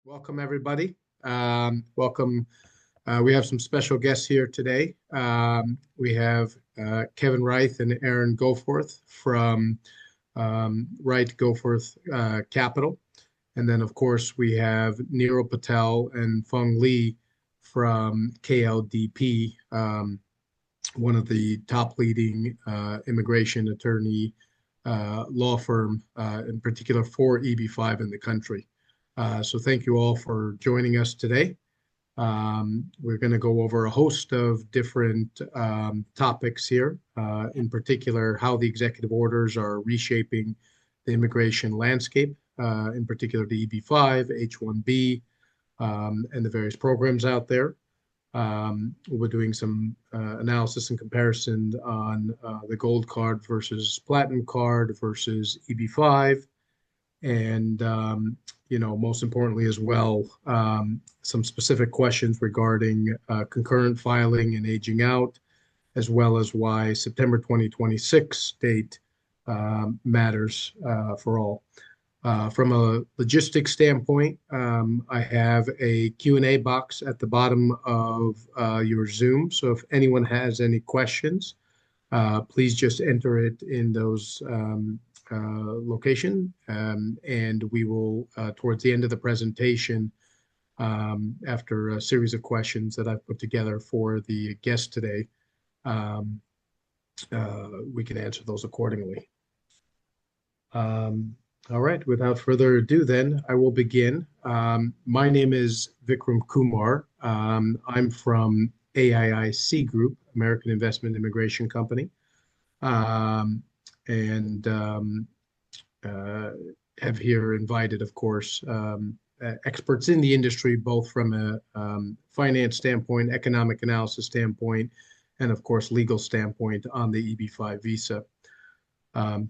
Welcome, everybody. Welcome. We have some special guests here today. We have Kevin Wright and Aaron Goforth from Wright Goforth Capital. And then, of course, we have Niral Patel and Phuong Lee from KLDP, one of the top leading immigration attorney law firm, in particular for EB-5 in the country. So thank you all for joining us today. We're going to go over a host of different topics here, in particular how the executive orders are reshaping the immigration landscape, in particular the EB-5, H-1B, and the various programs out there. We're doing some analysis and comparison on the gold card versus platinum card versus EB-5. And, most importantly as well, some specific questions regarding concurrent filing and aging out, as well as why September 2026 date matters for all. From a logistics standpoint, I have a Q&A box at the bottom of your Zoom. So if anyone has any questions, please just enter it in those location, and we will, towards the end of the presentation, after a series of questions that I've put together for the guest today, we can answer those accordingly. All right, without further ado, then I will begin. My name is Vikram Kumar. I'm from AIIC Group, American Investment Immigration Company. And have here invited, of course, experts in the industry, both from a finance standpoint, economic analysis standpoint, and of course, legal standpoint on the EB-5 visa.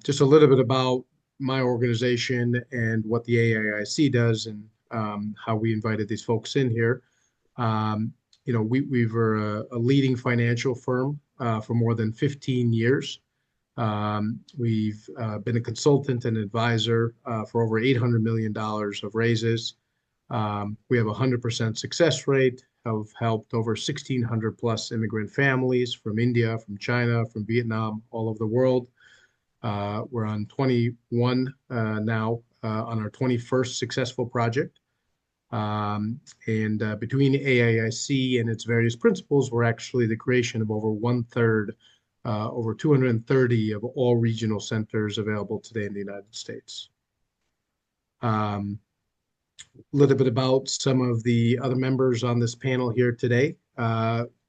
Just a little bit about my organization and what the AIIC does and how we invited these folks in here. We were a leading financial firm for more than 15 years. We've been a consultant and advisor for over $800 million of raises. We have a 100% success rate, have helped over 1,600 plus immigrant families from India, from China, from Vietnam, all over the world. We're on 21 now on our 21st successful project. And between AIIC and its various principles, we're actually the creation of over 1/3 over 230 of all regional centers available today in the United States. A little bit about some of the other members on this panel here today.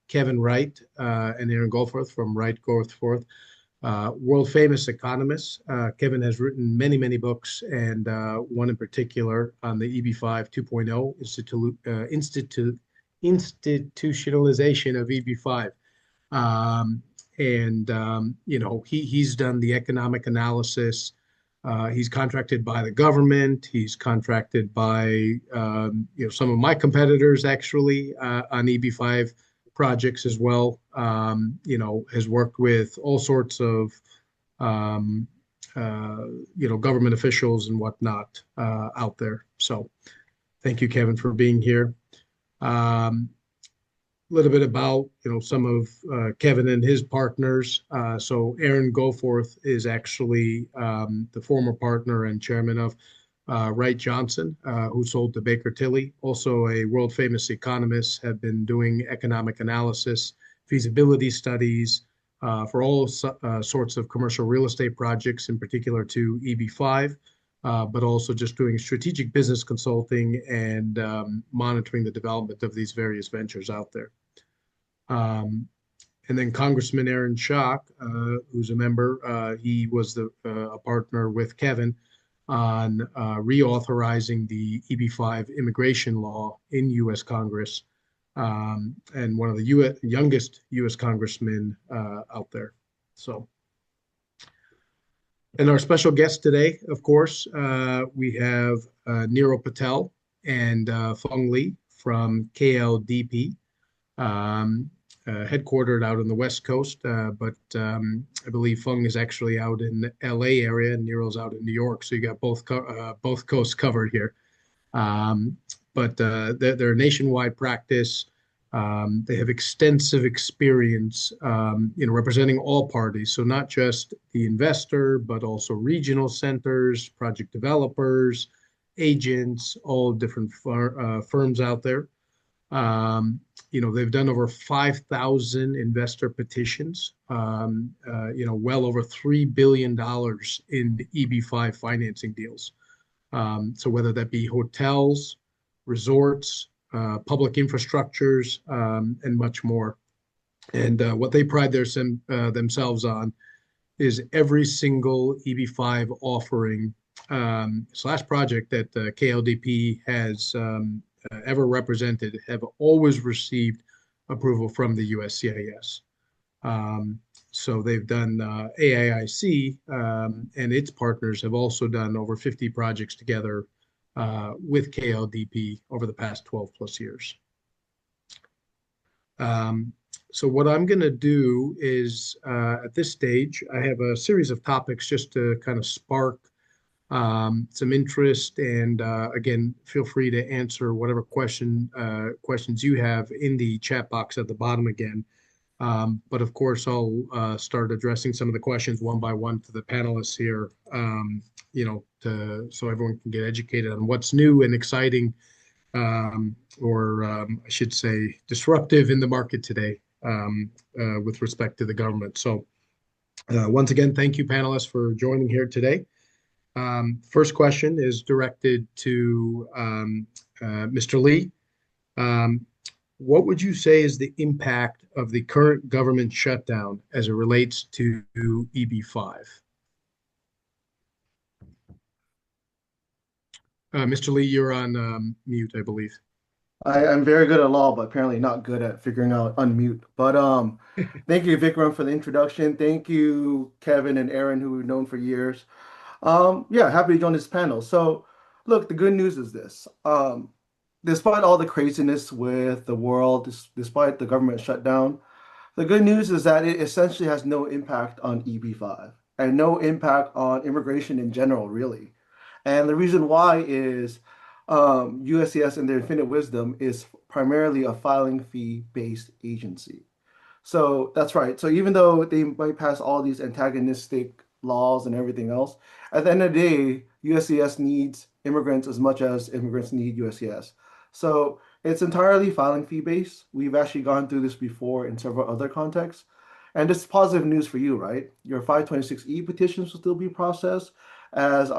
Kevin Wright and Aaron Goforth from Wright Goforth, world famous economists. Kevin has written many, many books, and one in particular on the EB-5 2.0 institutionalization of EB-5. He's done the economic analysis. He's contracted by the government. He's contracted by some of my competitors actually on EB-5 projects as well. Has worked with all sorts of government officials and whatnot out there. So thank you, Kevin, for being here. A little bit about some of Kevin and his partners. So Aaron Goforth is actually the former partner and chairman of Wright Johnson, who sold to Baker Tilly. Also a world famous economist, have been doing economic analysis, feasibility studies for all sorts of commercial real estate projects, in particular to EB-5. But also just doing strategic business consulting and monitoring the development of these various ventures out there. And then Congressman Aaron Schock, who's a member, he was a partner with Kevin on reauthorizing the EB-5 immigration law in U.S. Congress, and one of the youngest U.S. congressmen out there. So. And our special guest today, of course, we have Niral Patel and Phuong Lee from KLDP, headquartered out on the West Coast, but I believe Phuong is actually out in the LA area and Niral's out in New York. So you got both coasts covered here. but they're a nationwide practice. They have extensive experience, representing all parties. So not just the investor, but also regional centers, project developers, agents, all different firms out there. They've done over 5,000 investor petitions, well over $3 billion in EB5 financing deals. So whether that be hotels, resorts, public infrastructures, and much more. And what they pride themselves on is every single EB5 offering slash project that KLDP has ever represented have always received approval from the USCIS. So they've done AIIC and its partners have also done over 50 projects together with KLDP over the past 12 plus years. So what I'm going to do is at this stage, I have a series of topics just to kind of spark some interest. And again, feel free to answer whatever questions you have in the chat box at the bottom again. But of course, I'll start addressing some of the questions one by one to the panelists here, so everyone can get educated on what's new and exciting, or I should say disruptive in the market today with respect to the government. So once again, thank you, panelists, for joining here today. First question is directed to Mr. Lee. What would you say is the impact of the current government shutdown as it relates to EB5? Mr. Lee, you're on mute, I believe. I'm very good at law, but apparently not good at figuring out unmute. But thank you, Vikram, for the introduction. Thank you, Kevin and Aaron, who we've known for years. Yeah, happy to join this panel. So, look, the good news is this. Despite all the craziness with the world, despite the government shutdown, the good news is that it essentially has no impact on EB5 and no impact on immigration in general, really. And the reason why is USCIS and their infinite wisdom is primarily a filing fee-based agency. So that's right. So even though they might pass all these antagonistic laws and everything else, at the end of the day, USCIS needs immigrants as much as immigrants need USCIS. So it's entirely filing fee based. We've actually gone through this before in several other contexts. And this is positive news for you, right? Your 526E petitions will still be processed as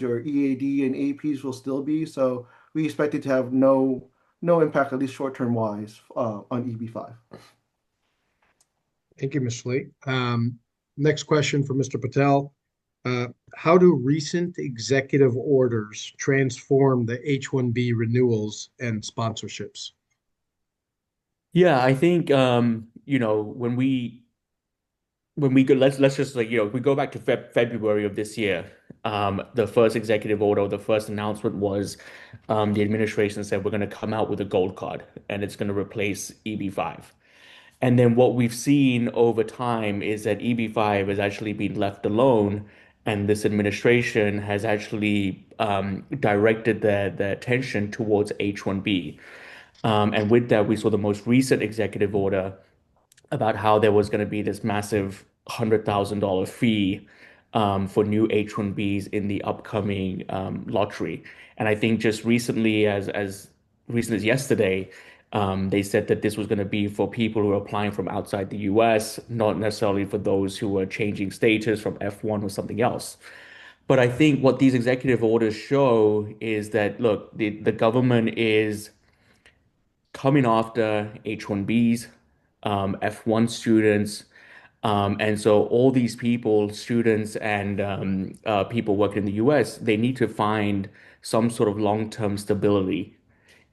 your EAD and APs will still be. So we expect it to have no impact, at least short-term wise, on EB5. Thank you, Mr. Lee. Next question for Mr. Patel. How do recent executive orders transform the H-1B renewals and sponsorships? Yeah, I think when we go, let's just like if we go back to February of this year, the first executive order, the first announcement was the administration said we're going to come out with a gold card and it's going to replace EB5. And then what we've seen over time is that EB5 has actually been left alone, and this administration has actually directed their attention towards H-1B. And with that, we saw the most recent executive order about how there was going to be this massive $100,000 fee for new H-1Bs in the upcoming lottery. And I think just recently, as recent as yesterday, they said that this was going to be for people who are applying from outside the US, not necessarily for those who are changing status from F1 or something else. But I think what these executive orders show is that, look, the government is coming after H-1Bs, F1 students. And so all these people, students and people working in the US, they need to find some sort of long-term stability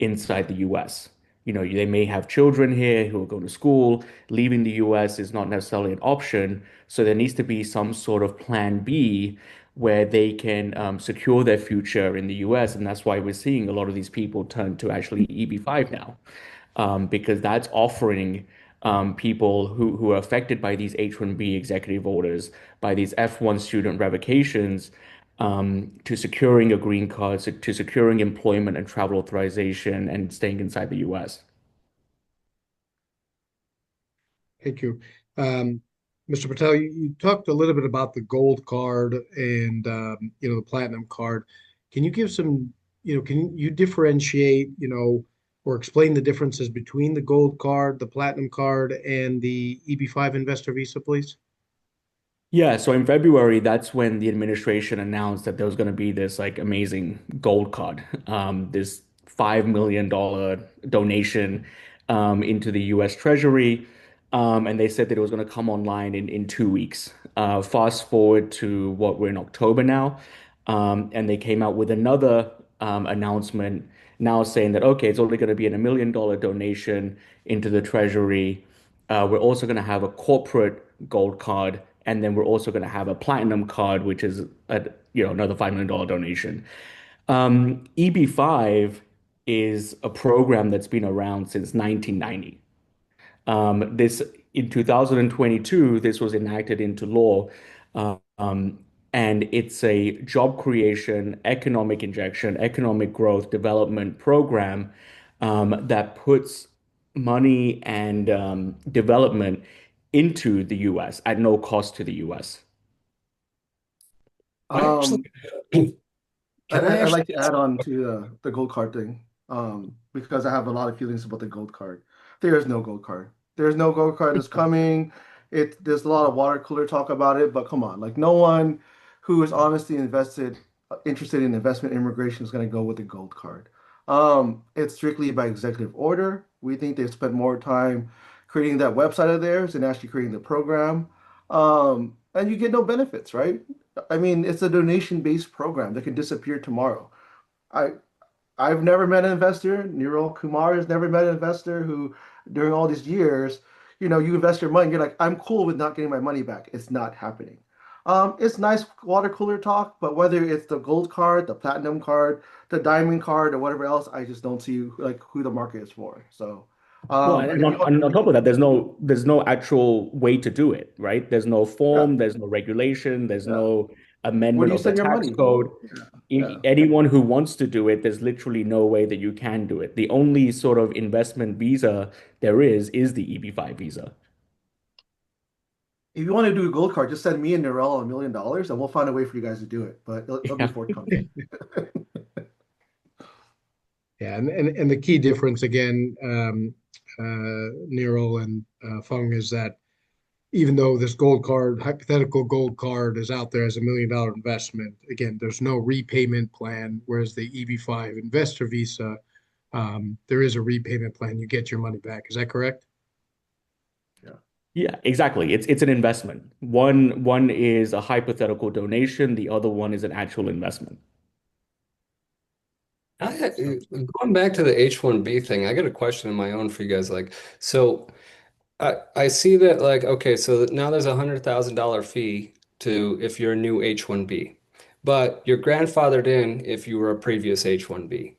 inside the US. They may have children here who are going to school. Leaving the US is not necessarily an option. So there needs to be some sort of plan B where they can secure their future in the US. And that's why we're seeing a lot of these people turn to actually EB5 now, because that's offering people who are affected by these H-1B executive orders, by these F1 student revocations, to securing a green card, to securing employment and travel authorization, and staying inside the US. Thank you. Mr. Patel, you talked a little bit about the gold card and the platinum card. Can you give some, can you differentiate, or explain the differences between the gold card, the platinum card, and the EB-5 investor visa, please? Yeah, so in February, that's when the administration announced that there was going to be this like amazing gold card, this $5 million donation into the U.S. Treasury, and they said that it was going to come online in 2 weeks. Fast forward to what we're in October now, and they came out with another announcement now saying that okay, it's only going to be $1 million donation into the Treasury. We're also going to have a corporate gold card, and then we're also going to have a platinum card, which is another $5 million donation. EB5 is a program that's been around since 1990. This in 2022, this was enacted into law, um, and it's a job creation, economic injection, economic growth development program that puts money and development into the U.S. at no cost to the U.S. I actually Um, can I I'd actually like to add on to the gold card thing, because I have a lot of feelings about the gold card. There is no gold card. There's no gold card that's coming. There's a lot of water cooler talk about it, but come on, like no one who is honestly interested in investment immigration is going to go with the gold card. It's strictly by executive order. We think they spent more time creating that website of theirs than actually creating the program. And you get no benefits, right? I mean, it's a donation-based program that can disappear tomorrow. I I've never met an investor. Niral Kumar has never met an investor who, during all these years, you invest your money, you're like, I'm cool with not getting my money back. It's not happening. It's nice water cooler talk, but whether it's the gold card, the platinum card, the diamond card, or whatever else, I just don't see like who the market is for. So, Well, and and if you want, on top of that, there's no actual way to do it, right? There's no yeah, form, there's no regulation, there's yeah. no Where amendment do you of the send your tax money? code. Yeah. Anyone who wants to do it, there's literally no way that you can do it. The only sort of investment visa there is the EB5 visa. If you want to do a gold card, just send me and Narelle $1 million, and we'll find a way for you guys to do it. But it'll be Yeah. forthcoming. Yeah, and the key difference again, Nero and Phuong, is that even though this gold card, hypothetical gold card, is out there as $1 million investment, again, there's no repayment plan. Whereas the EB-5 investor visa, there is a repayment plan. You get your money back. Is that correct? Yeah. Yeah, exactly. It's an investment. One is a hypothetical donation, the other one is an actual investment. going back to the H-1B thing, I got a question of my own for you guys. Like, so I see that like okay, so now there's $100,000 fee to if you're a new H-1B, but you're grandfathered in if you were a previous H-1B.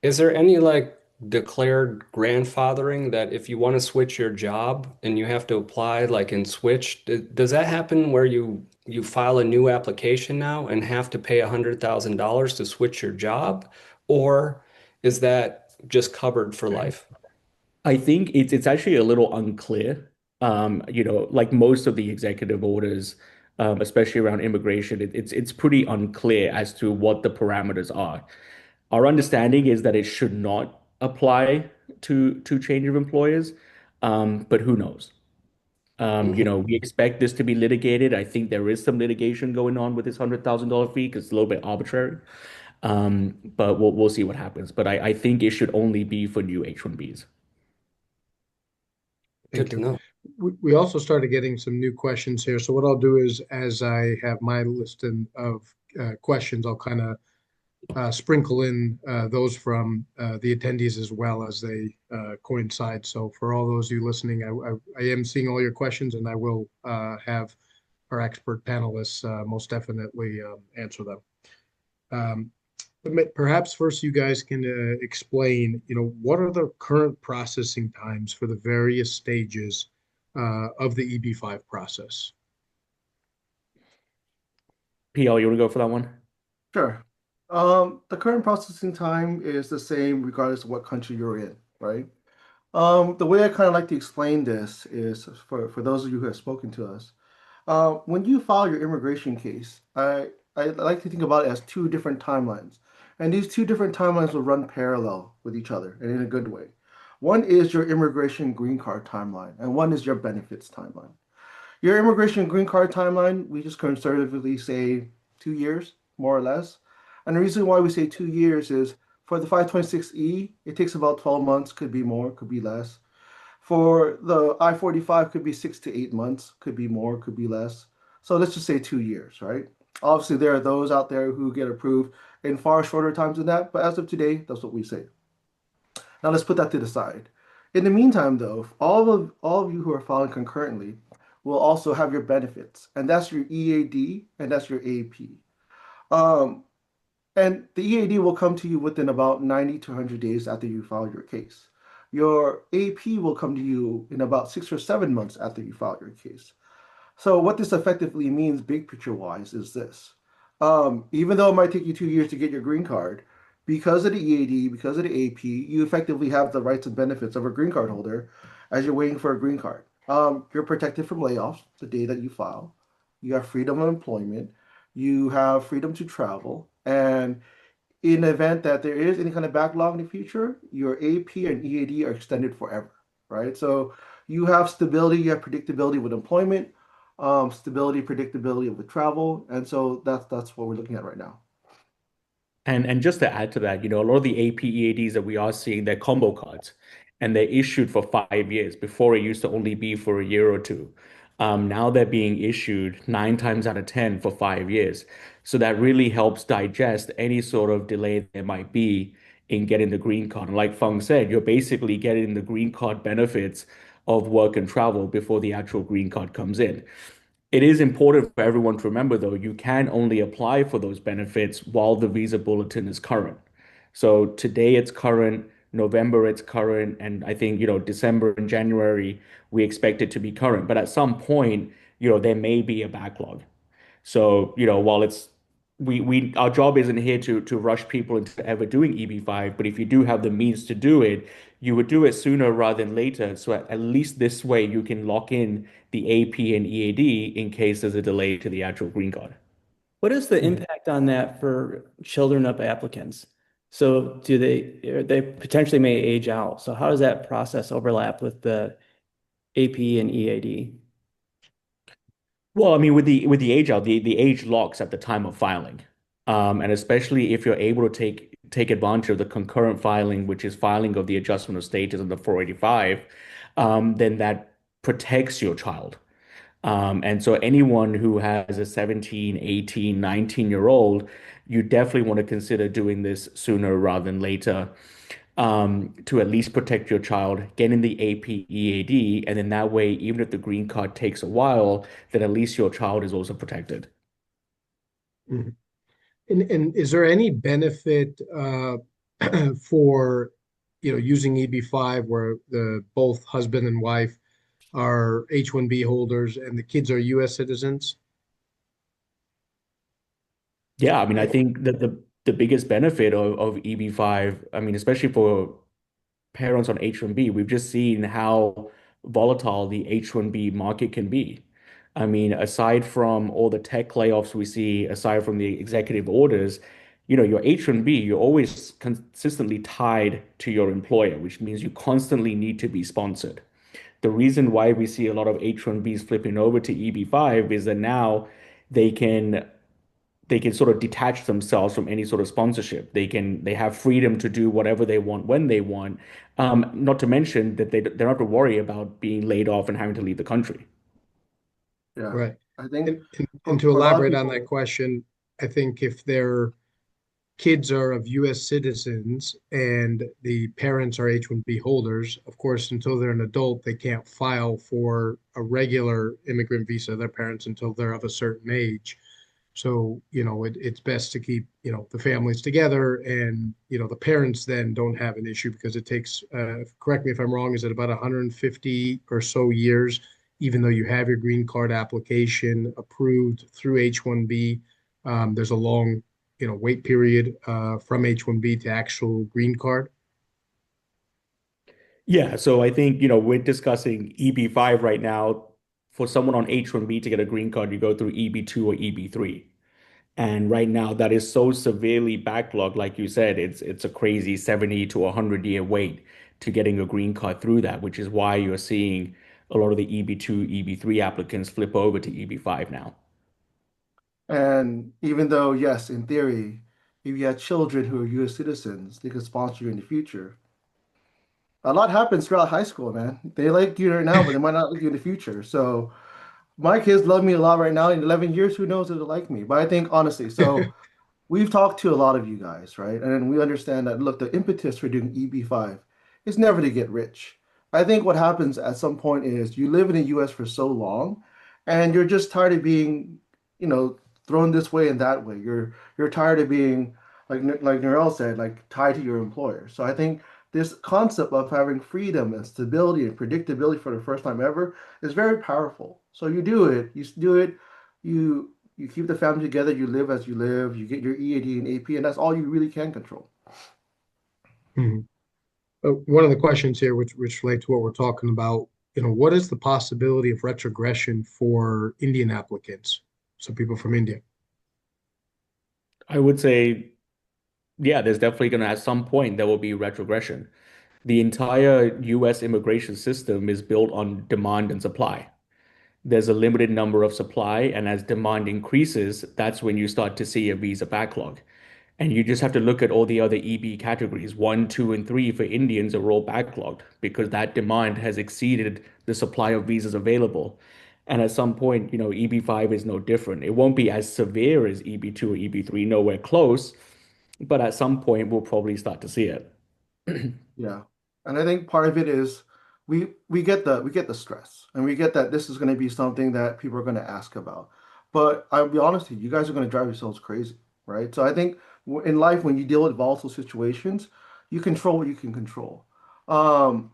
Is there any like declared grandfathering that if you want to switch your job and you have to apply like in switch, does that happen where you file a new application now and have to pay $100,000 to switch your job, or is that just covered for life? I think it's actually a little unclear. Like most of the executive orders, especially around immigration, it's pretty unclear as to what the parameters are. Our understanding is that it should not apply to change of employers, but who knows? We expect this to be litigated. I think there is some litigation going on with this $100,000 fee because it's a little bit arbitrary. But we'll see what happens. But I think it should only be for new H-1Bs. Thank Good to you. know. We also started getting some new questions here. So what I'll do is, as I have my list of questions, I'll kind of sprinkle in those from the attendees as well as they coincide. So for all those of you listening, I am seeing all your questions, and I will have our expert panelists most definitely answer them. But perhaps first you guys can explain, what are the current processing times for the various stages of the EB-5 process? PL, you want to go for that one? Sure. The current processing time is the same regardless of what country you're in, right? The way I kind of like to explain this is for those of you who have spoken to us. When you file your immigration case, I like to think about it as two different timelines. And these two different timelines will run parallel with each other and in a good way. One is your immigration green card timeline, and one is your benefits timeline. Your immigration green card timeline, we just conservatively say 2 years, more or less. And the reason why we say 2 years is for the 526E, it takes about 12 months, could be more, could be less. For the I-45 could be 6 to 8 months, could be more, could be less. So let's just say 2 years, right? Obviously, there are those out there who get approved in far shorter times than that, but as of today, that's what we say. Now let's put that to the side. In the meantime, though, all of you who are filing concurrently will also have your benefits, and that's your EAD and that's your AP. Um, and the EAD will come to you within about 90 to 100 days after you file your case. Your AP will come to you in about 6 or 7 months after you file your case. So what this effectively means, big picture wise, is this. Even though it might take you 2 years to get your green card, because of the EAD, because of the AP, you effectively have the rights and benefits of a green card holder as you're waiting for a green card. You're protected from layoffs the day that you file. You have freedom of employment. You have freedom to travel. And in the event that there is any kind of backlog in the future, your AP and EAD are extended forever, right? So you have stability, you have predictability with employment, stability, predictability with travel, and so that's what we're looking at right now. And just to add to that, a lot of the APEADs that we are seeing, they're combo cards, and they're issued for 5 years. Before, it used to only be for a year or two. Now they're being issued 9 times out of 10 for 5 years. So that really helps digest any sort of delay there might be in getting the green card. And like Fung said, you're basically getting the green card benefits of work and travel before the actual green card comes in. It is important for everyone to remember, though, you can only apply for those benefits while the visa bulletin is current. So today it's current, November it's current, and I think, December and January we expect it to be current. But at some point, there may be a backlog. So, while it's we our job isn't here to rush people into ever doing EB5, but if you do have the means to do it, you would do it sooner rather than later. So at least this way you can lock in the AP and EAD in case there's a delay to the actual green card. What is the Mhm. impact on that for children of applicants? So they potentially may age out. So how does that process overlap with the AP and EAD? Well, I mean, with the age out, the age locks at the time of filing, and especially if you're able to take advantage of the concurrent filing, which is filing of the adjustment of status on the 485, then that protects your child. And so anyone who has a 17, 18, 19-year-old, you definitely want to consider doing this sooner rather than later, to at least protect your child, get in the AP EAD, and then that way, even if the green card takes a while, then at least your child is also protected. Mhm. And is there any benefit for using EB5 where the both husband and wife are H-1B holders and the kids are U.S. citizens? Yeah, I mean, I think that the biggest benefit of EB5, I mean, especially for parents on H-1B, we've just seen how volatile the H-1B market can be. I mean, aside from all the tech layoffs we see, aside from the executive orders, your H-1B, you're always consistently tied to your employer, which means you constantly need to be sponsored. The reason why we see a lot of H-1Bs flipping over to EB5 is that now they can they can sort of detach themselves from any sort of sponsorship. They have freedom to do whatever they want when they want. Not to mention that they don't have to worry about being laid off and having to leave the country. Yeah, Right. I think And to for a lot of elaborate on that people, question, I think if their kids are of U.S. citizens and the parents are H-1B holders, of course, until they're an adult, they can't file for a regular immigrant visa, their parents, until they're of a certain age. So, it's best to keep, the families together and, the parents then don't have an issue because it takes, correct me if I'm wrong, is it about 150 or so years, even though you have your green card application approved through H-1B, there's a long, wait period from H-1B to actual green card? Yeah, so I think, we're discussing EB5 right now. For someone on H-1B to get a green card, you go through EB2 or EB3. And right now, that is so severely backlogged, like you said, it's a crazy 70 to 100-year wait to getting a green card through that, which is why you're seeing a lot of the EB2, EB3 applicants flip over to EB5 now. And even though, yes, in theory, if you had children who are U.S. citizens, they could sponsor you in the future. A lot happens throughout high school, man. They like you right now, but they might not like you in the future. So my kids love me a lot right now. In 11 years, who knows if they'll like me? But I think honestly, so we've talked to a lot of you guys, right? And we understand that, look, the impetus for doing EB5 is never to get rich. I think what happens at some point is you live in the US for so long and you're just tired of being, you know, thrown this way and that way. You're tired of being, like Niral said, like tied to your employer. So I think this concept of having freedom and stability and predictability for the first time ever is very powerful. So you do it, you keep the family together, you live as you live, you get your EAD and AP, and that's all you really can control. Mhm. One of the questions here, which relate to what we're talking about, what is the possibility of retrogression for Indian applicants? So people from India. I would say, yeah, there's definitely going to, at some point, there will be retrogression. The entire US immigration system is built on demand and supply. There's a limited number of supply, and as demand increases, that's when you start to see a visa backlog. And you just have to look at all the other EB categories. One, two, and three for Indians are all backlogged because that demand has exceeded the supply of visas available. And at some point, EB5 is no different. It won't be as severe as EB2 or EB3, nowhere close, but at some point, we'll probably start to see it. Yeah. And I think part of it is we get the stress and we get that this is going to be something that people are going to ask about. But I'll be honest with you, you guys are going to drive yourselves crazy, right? So I think in life when you deal with volatile situations, you control what you can control. Um,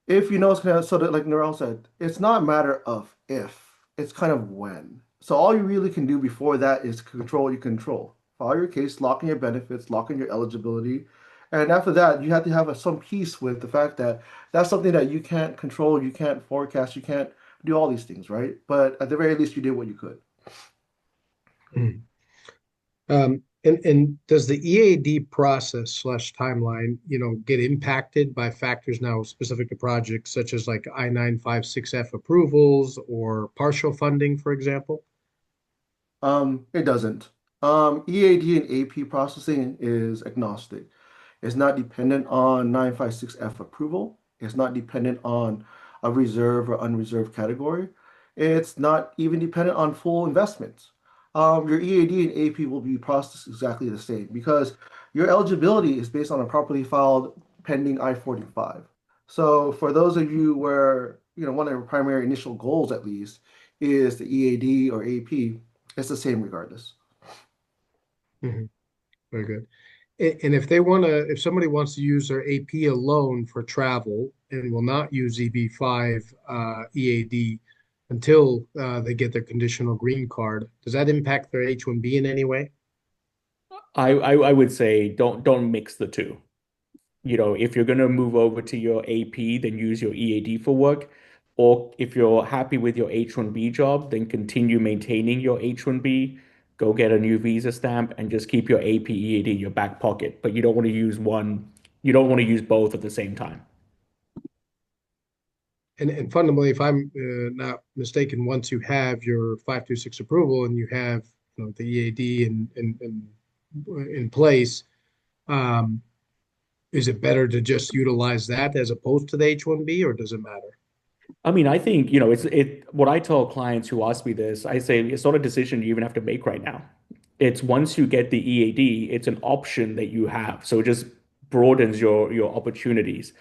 if you know it's gonna, so that like Narelle said, it's not a matter of if, it's kind of when. So all you really can do before that is control what you control. File your case, lock in your benefits, lock in your eligibility. And after that, you have to have some peace with the fact that that's something that you can't control, you can't forecast, you can't do all these things, right? But at the very least, you did what you could. Mhm. And does the EAD process slash timeline, get impacted by factors now specific to projects such as like I-956F approvals or partial funding, for example? It doesn't. EAD and AP processing is agnostic. It's not dependent on 956F approval. It's not dependent on a reserve or unreserved category. It's not even dependent on full investments. Your EAD and AP will be processed exactly the same because your eligibility is based on a properly filed pending I-45. So for those of you where, one of your primary initial goals at least is the EAD or AP, it's the same regardless. Mhm. Very good. And if somebody wants to use their AP alone for travel and will not use EB5 EAD until they get their conditional green card, does that impact their H-1B in any way? I would say don't mix the two. If you're going to move over to your AP, then use your EAD for work. Or if you're happy with your H-1B job, then continue maintaining your H-1B, go get a new visa stamp, and just keep your AP EAD in your back pocket. But you don't want to use both at the same time. And fundamentally, if I'm not mistaken, once you have your 526 approval and you have the EAD in place, um, is it better to just utilize that as opposed to the H-1B, or does it matter? I mean, I think, what I tell clients who ask me this, I say it's not a decision you even have to make right now. It's once you get the EAD, it's an option that you have. So it just broadens your opportunities.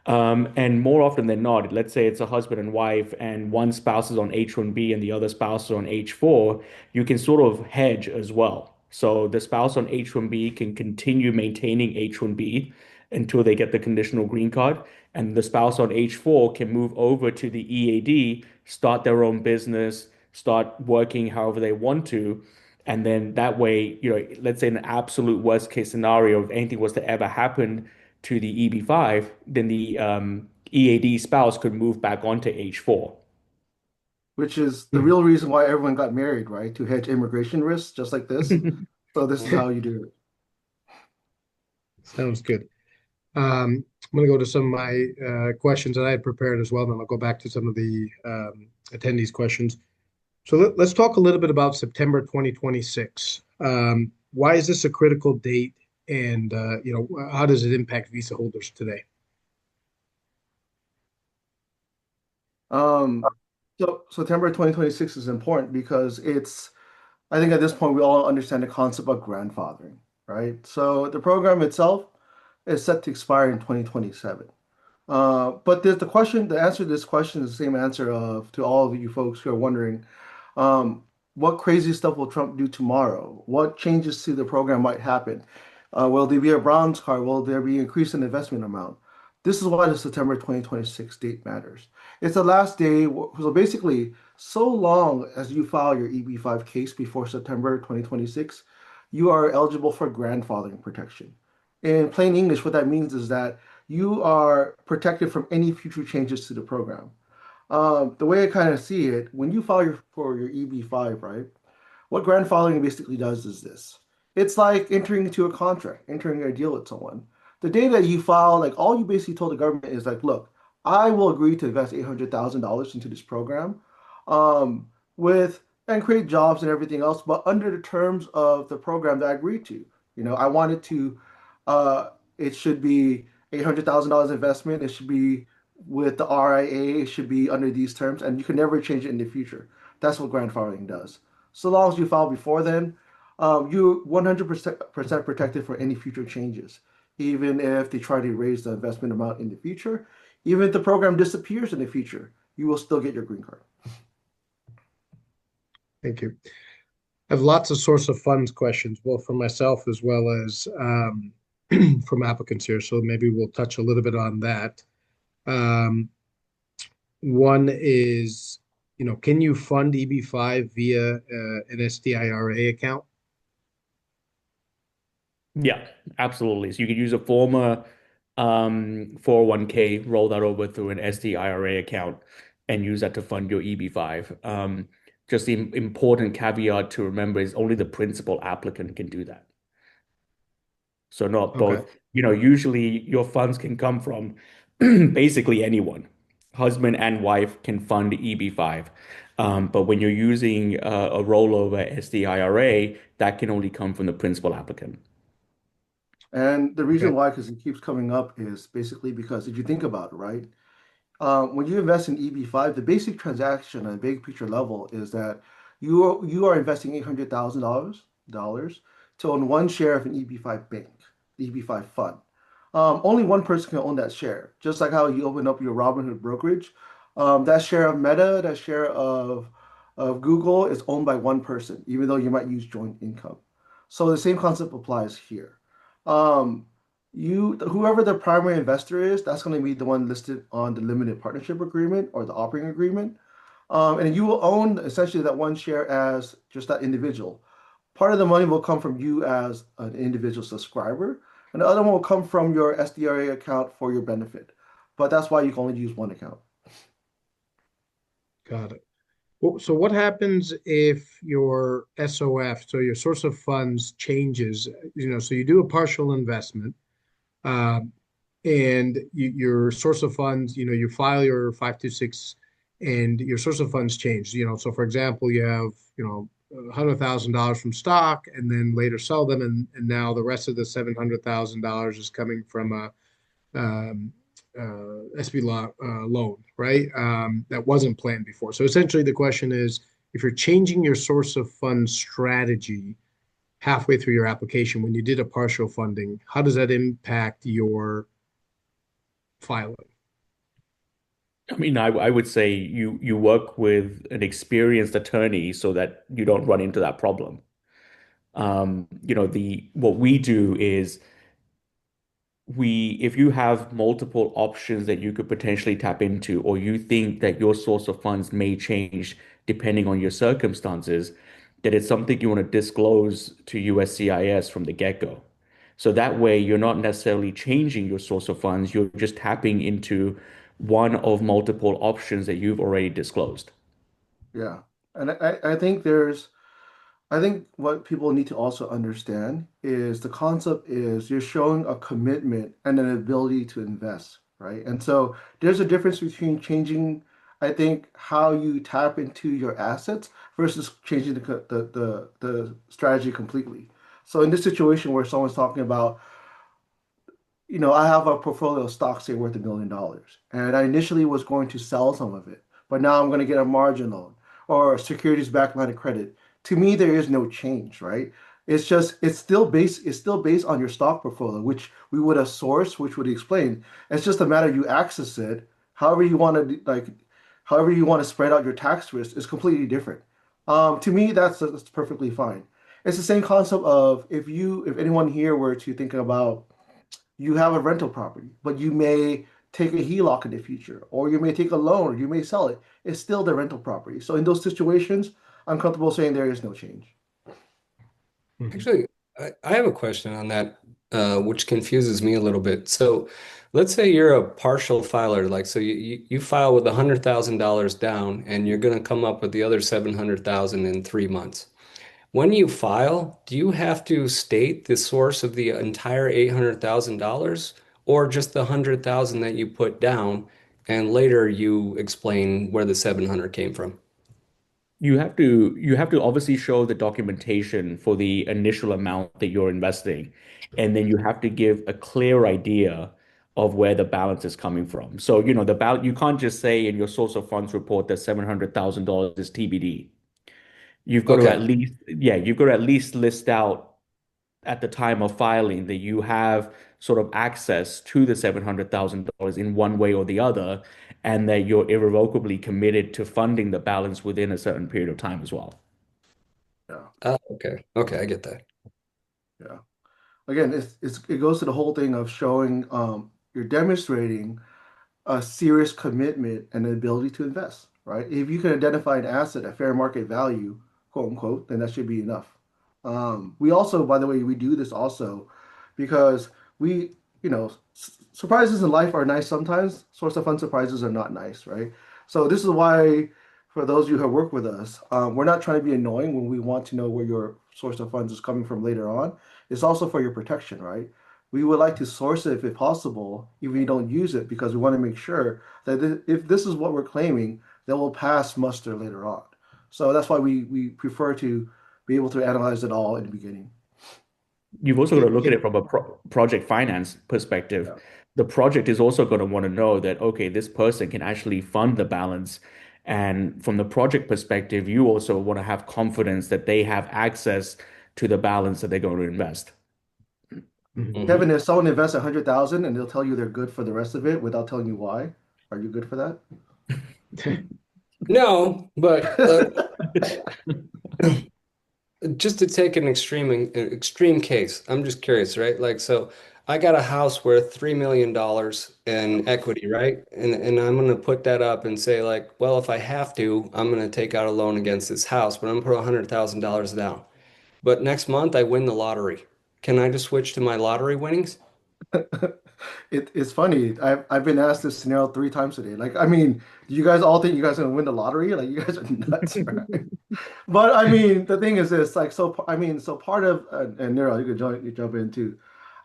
And more often than not, let's say it's a husband and wife, and one spouse is on H-1B and the other spouse is on H-4, you can sort of hedge as well. So the spouse on H-1B can continue maintaining H-1B until they get the conditional green card, and the spouse on H-4 can move over to the EAD, start their own business, start working however they want to, And then that way, let's say in an absolute worst case scenario, if anything was to ever happen to the EB5, then the EAD spouse could move back onto H4. Which is the real reason why everyone got married, right? To hedge immigration risks, just like this. So this is how you do it. Sounds good. I'm going to go to some of my questions that I had prepared as well, and then I'll go back to some of the attendees' questions. So let's talk a little bit about September 2026. Why is this a critical date, and how does it impact visa holders today? So September 2026 is important because I think at this point we all understand the concept of grandfathering, right? So the program itself is set to expire in 2027. But the answer to this question is the same answer to all of you folks who are wondering, what crazy stuff will Trump do tomorrow? What changes to the program might happen? Will there be a bronze card? Will there be increase in investment amount? This is why the September 2026 date matters. It's the last day, so basically, so long as you file your EB5 case before September 2026, you are eligible for grandfathering protection. In plain English, what that means is that you are protected from any future changes to the program. The way I kind of see it, when you file for your EB5, right? What grandfathering basically does is this. It's like entering into a contract, entering a deal with someone. The day that you file, like all you basically told the government is like, look, I will agree to invest $800,000 into this program, with and create jobs and everything else, but under the terms of the program that I agreed to. I wanted to, it should be $800,000 investment. It should be with the RIA. It should be under these terms, and you can never change it in the future. That's what grandfathering does. So long as you file before then, you're 100% protected for any future changes, even if they try to raise the investment amount in the future. Even if the program disappears in the future, you will still get your green card. Thank you. I have lots of source of funds questions, both for myself as well as from applicants here. So maybe we'll touch a little bit on that. One is, can you fund EB5 via an SDIRA account? Yeah, absolutely. So you could use a former 401k, roll that over through an SDIRA account and use that to fund your EB5. Just the important caveat to remember is only the principal applicant can do that. So not both, Okay. usually your funds can come from basically anyone. Husband and wife can fund EB5. But when you're using a rollover SDIRA, that can only come from the principal applicant. And the Okay. reason why, because it keeps coming up, is basically because if you think about it, right? When you invest in EB5, the basic transaction on a big picture level is that you are investing $800,000 to own one share of an EB5 bank, the EB5 fund. Only one person can own that share. Just like how you open up your Robinhood brokerage, that share of Meta, that share of Google is owned by one person, even though you might use joint income. So the same concept applies here. Um, whoever the primary investor is, that's going to be the one listed on the limited partnership agreement or the operating agreement. And you will own essentially that one share as just that individual. Part of the money will come from you as an individual subscriber, and the other one will come from your SDRA account for your benefit. But that's why you can only use one account. Got it. Well, so what happens if your SOF, so your source of funds changes? So you do a partial investment, um, and your source of funds, you file your 526, and your source of funds change. So for example, you have, $100,000 from stock, and then later sell them, and now the rest of the $700,000 is coming from a SB loan, right? That wasn't planned before. So essentially, the question is, if you're changing your source of funds strategy halfway through your application when you did a partial funding, how does that impact your filing? I mean, I would say you work with an experienced attorney so that you don't run into that problem. What we do is if you have multiple options that you could potentially tap into, or you think that your source of funds may change depending on your circumstances, that it's something you want to disclose to USCIS from the get-go. So that way, you're not necessarily changing your source of funds, you're just tapping into one of multiple options that you've already disclosed. Yeah. And I think what people need to also understand is the concept is you're showing a commitment and an ability to invest, right? And so there's a difference between changing, I think, how you tap into your assets versus changing the strategy completely. So in this situation where someone's talking about, I have a portfolio of stocks say worth $1 million, and I initially was going to sell some of it, but now I'm going to get a margin loan or a securities-backed line of credit. To me, there is no change, right? It's still based on your stock portfolio, which we would have sourced, which would explain. It's just a matter you access it, however you want to however you want to spread out your tax risk is completely different. To me, that's perfectly fine. It's the same concept of if anyone here were to think about you have a rental property, but you may take a HELOC in the future, or you may take a loan, or you may sell it. It's still the rental property. So in those situations, I'm comfortable saying there is no change. Actually, I have a question on that, which confuses me a little bit. So let's say you're a partial filer, like so you file with $100,000 down, and you're going to come up with the other 700,000 in 3 months. When you file, do you have to state the source of the entire $800,000, or just the 100,000 that you put down, and later you explain where the 700 came from? You have to obviously show the documentation for the initial amount that you're investing, and then you have to give a clear idea of where the balance is coming from. So, the balance you can't just say in your source of funds report that $700,000 is TBD. Okay. You've got to at least list out at the time of filing that you have sort of access to the $700,000 in one way or the other, and that you're irrevocably committed to funding the balance within a certain period of time as well. Yeah, Okay. Okay, I get that. yeah. Again, it goes to the whole thing of showing you're demonstrating a serious commitment and an ability to invest, right? If you can identify an asset at fair market value, quote unquote, then that should be enough. We also, by the way, we do this also because surprises in life are nice sometimes. Source of fund surprises are not nice, right? So this is why, for those of you who have worked with us, we're not trying to be annoying when we want to know where your source of funds is coming from later on. It's also for your protection, right? We would like to source it if possible, even if you don't use it, because we want to make sure that if this is what we're claiming, then we'll pass muster later on. So that's why we prefer to be able to analyze it all in the beginning. You've also got to look at It- it from a project finance perspective. Yeah. The project is also going to want to know that, okay, this person can actually fund the balance. And from the project perspective, you also want to have confidence that they have access to the balance that they're going to invest. Mhm. Kevin, if someone invests 100,000 and they'll tell you they're good for the rest of it without telling you why, are you good for that? No, but just to take an extreme case, I'm just curious, right? Like, so I got a house worth $3 million in equity, right? And I'm gonna put that up and say, like, well, if I have to, I'm gonna take out a loan against this house, but I'm gonna put $100,000 down. But next month I win the lottery. Can I just switch to my lottery winnings? It's funny. I've been asked this scenario 3 times today. Like, I mean, do you guys all think you guys are gonna win the lottery? Like, you guys are nuts, right? But I mean, the thing is this, like, so I mean, so part of and Niral, you jump in too.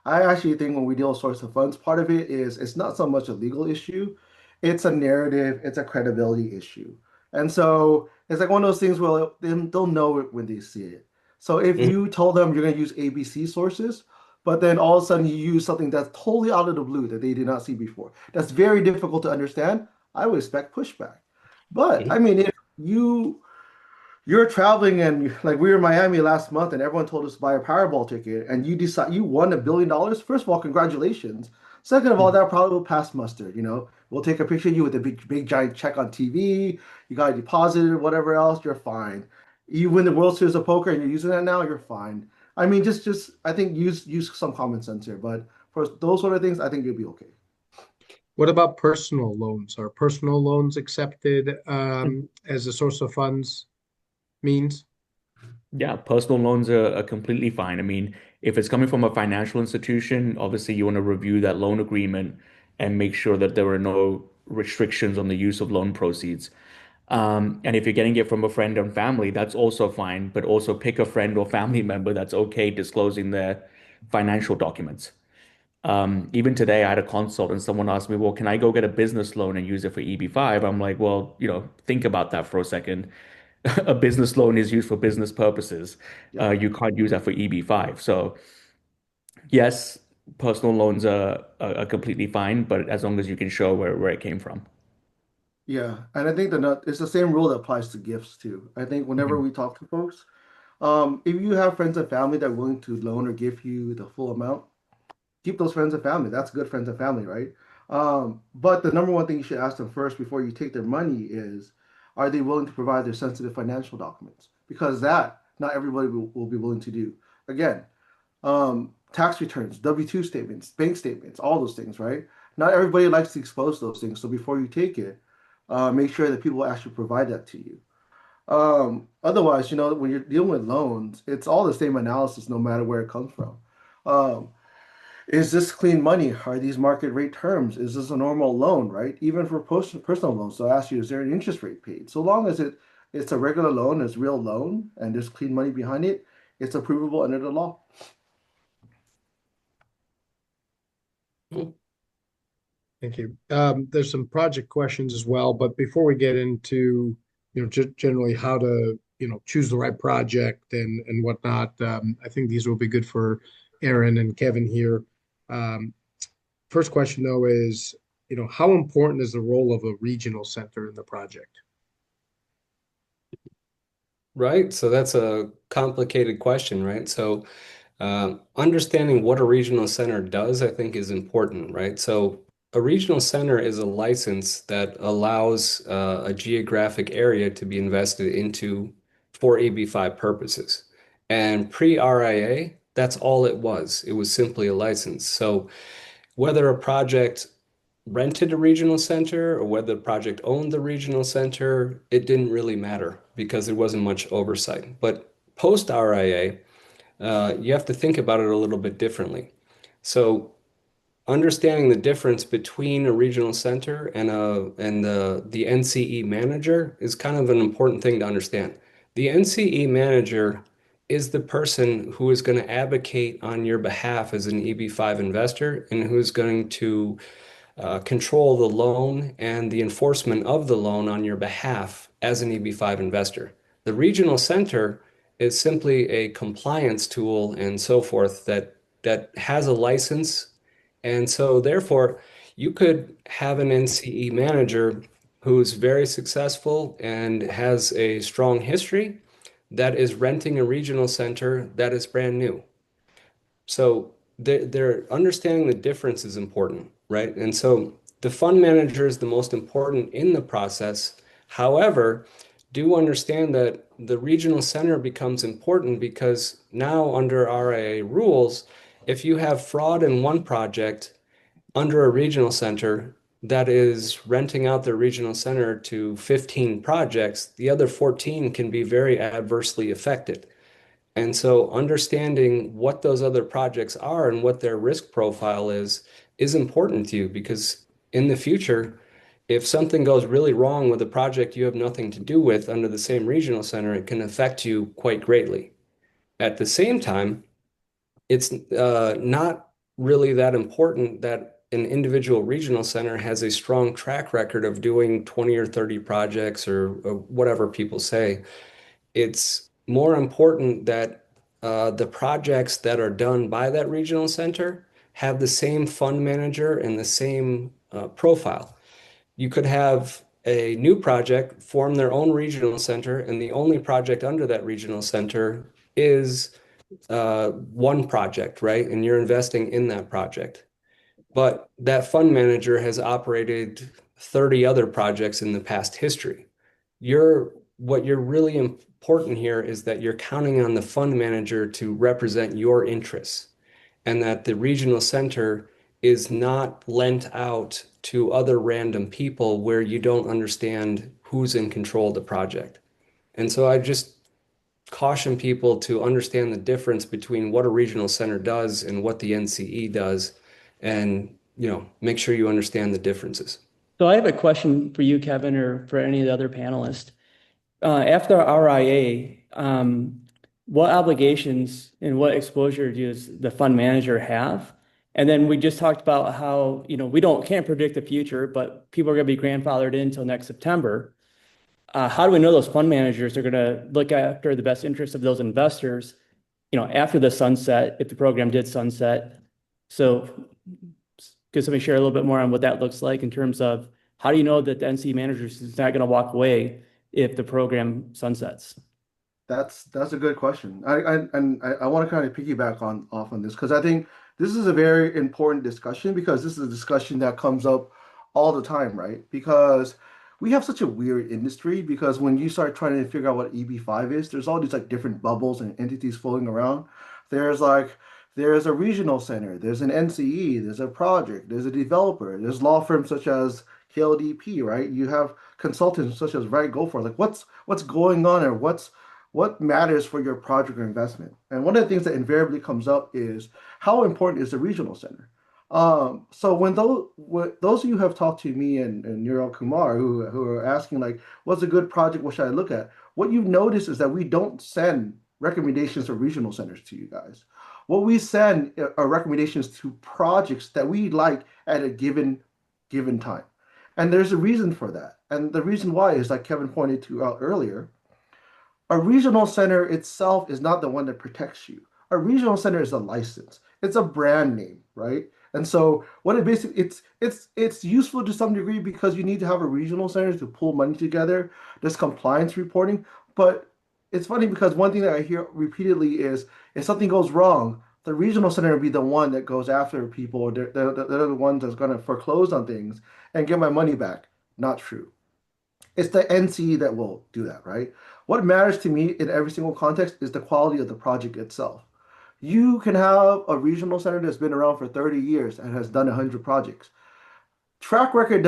I actually think when we deal with source of funds, part of it is it's not so much a legal issue, it's a narrative, it's a credibility issue. And so it's like one of those things where they'll know it when they see it. So if Mhm. you told them you're going to use ABC sources, but then all of a sudden you use something that's totally out of the blue that they did not see before, that's very difficult to understand. I would expect pushback. But I Mhm. mean, if you're traveling and like we were in Miami last month and everyone told us to buy a Powerball ticket and you decide you won $1 billion. First of all, congratulations. Second of all, that probably will pass muster. We'll take a picture of you with a big giant check on TV. You got it deposited or whatever else. You're fine. You win the World Series of Poker and you're using that now. You're fine. I mean, just I think use some common sense here. But for those sort of things, I think you'll be okay. What about personal loans? Are personal loans accepted as a source of funds means? Yeah, personal loans are completely fine. I mean, if it's coming from a financial institution, obviously you want to review that loan agreement and make sure that there are no restrictions on the use of loan proceeds. And if you're getting it from a friend and family, that's also fine, but also pick a friend or family member that's okay disclosing their financial documents. Even today, I had a consult and someone asked me, well, can I go get a business loan and use it for EB5? I'm like, well, think about that for a second. A business loan is used for business purposes. Yeah. You can't use that for EB5. So yes, personal loans are completely fine, but as long as you can show where it came from. Yeah, and I think it's the same rule that applies to gifts too. I think whenever Mhm. we talk to folks, if you have friends and family that are willing to loan or give you the full amount, keep those friends and family. That's good friends and family, right? But the number one thing you should ask them first before you take their money is, are they willing to provide their sensitive financial documents? Because that not everybody will be willing to do. Again, tax returns, W-2 statements, bank statements, all those things, right? Not everybody likes to expose those things. So before you take it, make sure that people actually provide that to you. Otherwise, when you're dealing with loans, it's all the same analysis no matter where it comes from. Um, is this clean money? Are these market rate terms? Is this a normal loan, right? Even for personal loans, they'll ask you, is there an interest rate paid? So long as it's a regular loan, it's real loan, and there's clean money behind it, it's approvable under the law. Thank you. There's some project questions as well, but before we get into, generally how to, choose the right project and whatnot, I think these will be good for Aaron and Kevin here. Um, First question though is, how important is the role of a regional center in the project? Right. So that's a complicated question, right? So understanding what a regional center does, I think, is important, right? So a regional center is a license that allows a geographic area to be invested into for AB5 purposes. And pre-RIA, that's all it was. It was simply a license. So whether a project rented a regional center or whether the project owned the regional center, it didn't really matter because there wasn't much oversight. But post RIA, you have to think about it a little bit differently. So understanding the difference between a regional center and the NCE manager is kind of an important thing to understand. The NCE manager is the person who is going to advocate on your behalf as an EB5 investor and who's going to control the loan and the enforcement of the loan on your behalf as an EB5 investor. The regional center is simply a compliance tool and so forth that has a license. And so therefore, you could have an NCE manager who's very successful and has a strong history that is renting a regional center that is brand new. So they're understanding the difference is important, right? And so the fund manager is the most important in the process. However, do understand that the regional center becomes important because now under RIA rules, if you have fraud in one project under a regional center that is renting out the regional center to 15 projects, the other 14 can be very adversely affected. And so understanding what those other projects are and what their risk profile is important to you because in the future, if something goes really wrong with a project you have nothing to do with under the same regional center, it can affect you quite greatly. At the same time, it's not really that important that an individual regional center has a strong track record of doing 20 or 30 projects or whatever people say. It's more important that the projects that are done by that regional center have the same fund manager and the same profile. You could have a new project form their own regional center, and the only project under that regional center is one project, right? And you're investing in that project. But that fund manager has operated 30 other projects in the past history. What you're really important here is that you're counting on the fund manager to represent your interests and that the regional center is not lent out to other random people where you don't understand who's in control of the project. And so I just caution people to understand the difference between what a regional center does and what the NCE does, and make sure you understand the differences. So I have a question for you, Kevin, or for any of the other panelists. After RIA, what obligations and what exposure does the fund manager have? And then we just talked about how, we can't predict the future, but people are going to be grandfathered in until next September. How do we know those fund managers are going to look after the best interests of those investors, after the sunset, if the program did sunset? So could somebody share a little bit more on what that looks like in terms of how do you know that the NC manager is not going to walk away if the program sunsets? That's a good question. I want to kind of piggyback off on this because I think this is a very important discussion because this is a discussion that comes up all the time, right? Because we have such a weird industry because when you start trying to figure out what EB5 is, there's all these like different bubbles and entities floating around. There's a regional center, there's an NCE, there's a project, there's a developer, there's law firms such as KLDP, right? You have consultants such as Wright, like what's going on or what matters for your project or investment. And one of the things that invariably comes up is how important is the regional center? So when those of you who have talked to me and Niral Kumar who are asking like, what's a good project? What should I look at? What you've noticed is that we don't send recommendations for regional centers to you guys. What we send are recommendations to projects that we like at a given time. And there's a reason for that. And the reason why is like Kevin pointed to out earlier, a regional center itself is not the one that protects you. A regional center is a license. It's a brand name, right? And so what it basically it's useful to some degree because you need to have a regional center to pull money together. There's compliance reporting, but it's funny because one thing that I hear repeatedly is if something goes wrong, the regional center will be the one that goes after people. They're the ones that's going to foreclose on things and get my money back. Not true. It's the NCE that will do that, right? What matters to me in every single context is the quality of the project itself. You can have a regional center that's been around for 30 years and has done 100 projects. Track record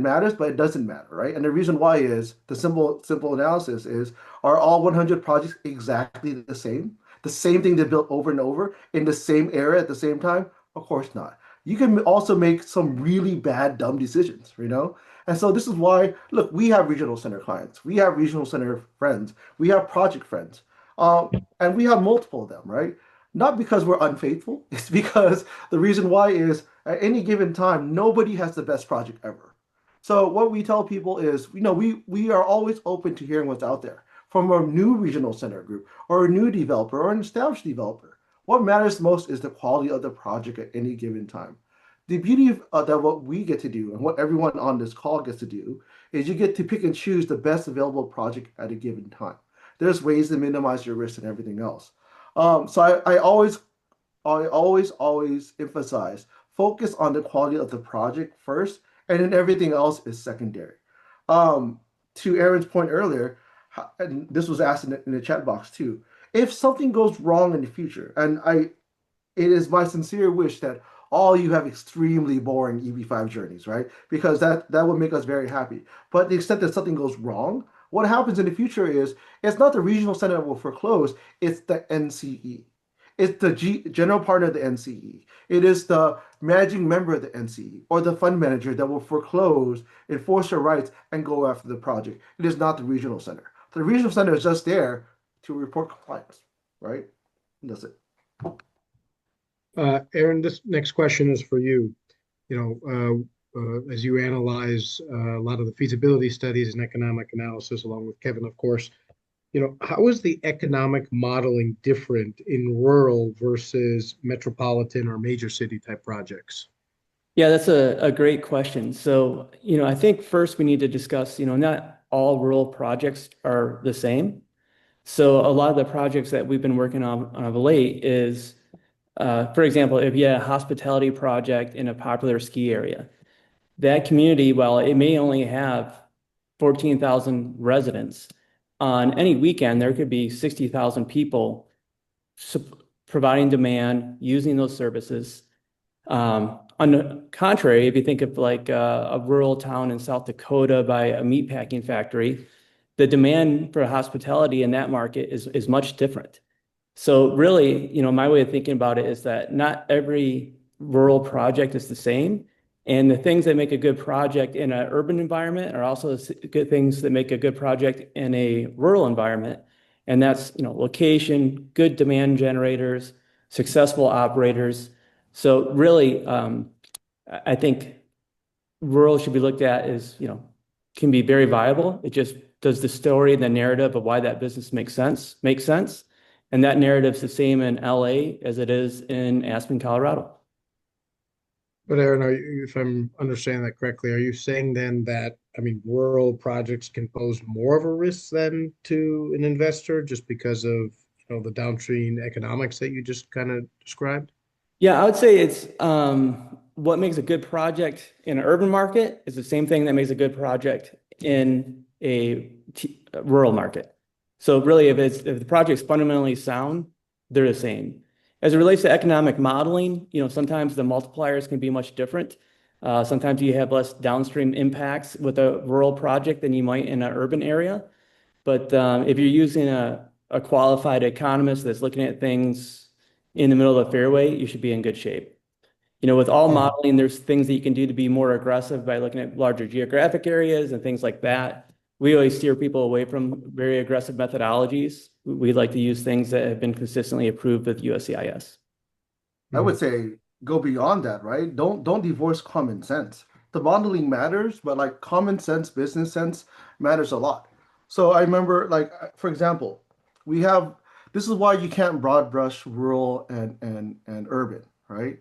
matters, but it doesn't matter, right? And the reason why is the simple analysis is are all 100 projects exactly the same? The same thing they built over and over in the same era at the same time? Of course not. You can also make some really bad, dumb decisions, you know? And so this is why, look, we have regional center clients, we have regional center friends, we have project friends, and we have multiple of them, right? Not because we're unfaithful, it's because the reason why is at any given time, nobody has the best project ever. So what we tell people is, we are always open to hearing what's out there from a new regional center group or a new developer or an established developer. What matters most is the quality of the project at any given time. The beauty of that what we get to do and what everyone on this call gets to do is you get to pick and choose the best available project at a given time. There's ways to minimize your risk and everything else. So I always emphasize focus on the quality of the project first, and then everything else is secondary. To Aaron's point earlier, and this was asked in the chat box too, if something goes wrong in the future, it is my sincere wish that all you have extremely boring EB5 journeys, right? Because that would make us very happy. But the extent that something goes wrong, what happens in the future is it's not the regional center that will foreclose, it's the NCE. It's the general partner of the NCE. It is the managing member of the NCE or the fund manager that will foreclose, enforce their rights, and go after the project. It is not the regional center. The regional center is just there to report compliance, right? And that's it. Aaron, this next question is for you. As you analyze a lot of the feasibility studies and economic analysis, along with Kevin, of course, how is the economic modeling different in rural versus metropolitan or major city type projects? Yeah, that's a great question. So, I think first we need to discuss, not all rural projects are the same. So a lot of the projects that we've been working on of late is, for example, if you had a hospitality project in a popular ski area, that community, while it may only have 14,000 residents, on any weekend, there could be 60,000 people providing demand, using those services. On the contrary, if you think of like a rural town in South Dakota by a meatpacking factory, the demand for hospitality in that market is much different. So really, my way of thinking about it is that not every rural project is the same. And the things that make a good project in an urban environment are also good things that make a good project in a rural environment. And that's, location, good demand generators, successful operators. So really, I think rural should be looked at as, can be very viable. It just does the story and the narrative of why that business makes sense. And that narrative's the same in LA as it is in Aspen, Colorado. But Aaron, if I'm understanding that correctly, are you saying then that, I mean, rural projects can pose more of a risk than to an investor just because of, the downstream economics that you just kind of described? Yeah, I would say it's what makes a good project in an urban market is the same thing that makes a good project in a rural market. So really, if the project's fundamentally sound, they're the same. As it relates to economic modeling, sometimes the multipliers can be much different. Sometimes you have less downstream impacts with a rural project than you might in an urban area. But if you're using a qualified economist that's looking at things in the middle of the fairway, you should be in good shape. With all modeling, there's things that you can do to be more aggressive by looking at larger geographic areas and things like that. We always steer people away from very aggressive methodologies. We like to use things that have been consistently approved with USCIS. I would say go beyond that, right? Don't divorce common sense. The modeling matters, but like common sense, business sense matters a lot. So I remember, like for example, we have this is why you can't broad brush rural and urban, right?